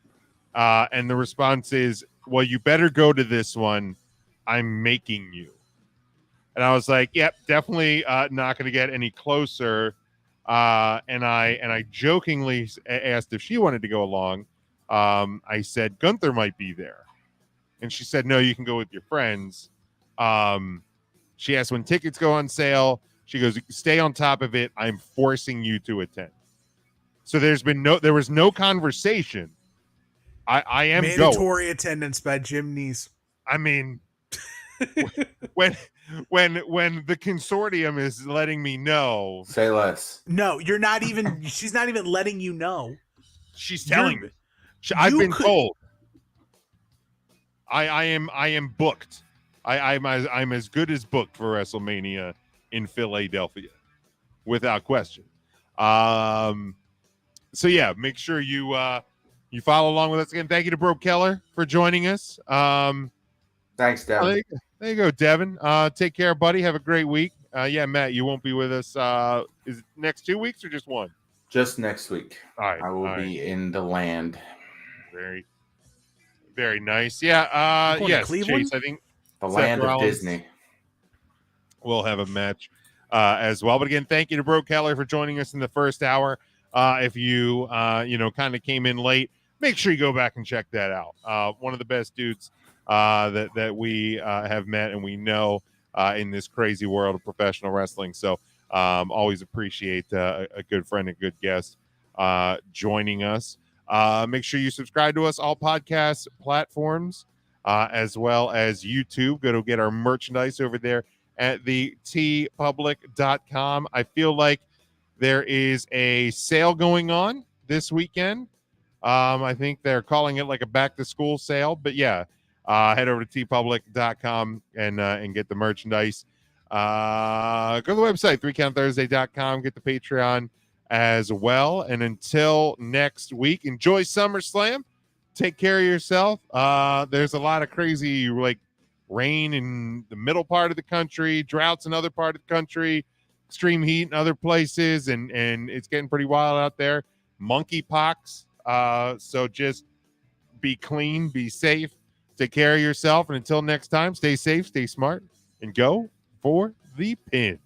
and the response is, well, you better go to this one. I'm making you. And I was like, yep, definitely not going to get any closer. And I jokingly asked if she wanted to go along. I said Gunther might be there, and she said, no, you can go with your friends. She asked when tickets go on sale. She goes, stay on top of it. I'm forcing you to attend. So there was no conversation. I am mandatory attendance by Jim Neese. I mean, when the consortium is letting me know, say less. No, you're not even. She's not even letting you know. She's telling me. I've been told. I am booked. I'm as good as booked for WrestleMania in Philadelphia, without question. So yeah, make sure you follow along with us again. Thank you to Breaux Keller for joining us. Thanks, Devin. There you go, Devin. Take care, buddy. Have a great week. Yeah, Matt, you won't be with us. Is it next 2 weeks or just one? Just next week. All right. I will be in the land. Very, very nice. Yeah. Yes, Chase, I think the land of Disney. We'll have a match as well. But again, thank you to Breaux Keller for joining us in the first hour. If you kind of came in late, make sure you go back and check that out. One of the best dudes that we have met and we know in this crazy world of professional wrestling. So always appreciate a good friend and good guest joining us. Make sure you subscribe to us, all podcast platforms, as well as YouTube. Go to get our merchandise over there at the tpublic.com. I feel like there is a sale going on this weekend. I think they're calling it like a back to school sale, but yeah, head over to tpublic.com and get the merchandise. Go to the website, 3countthursday.com, get the Patreon as well. And until next week, enjoy SummerSlam. Take care of yourself. There's a lot of crazy rain in the middle part of the country, droughts in other part of the country, extreme heat in other places, and it's getting pretty wild out there. Monkeypox. So just be clean, be safe, take care of yourself, and until next time, stay safe, stay smart, and go for the pin.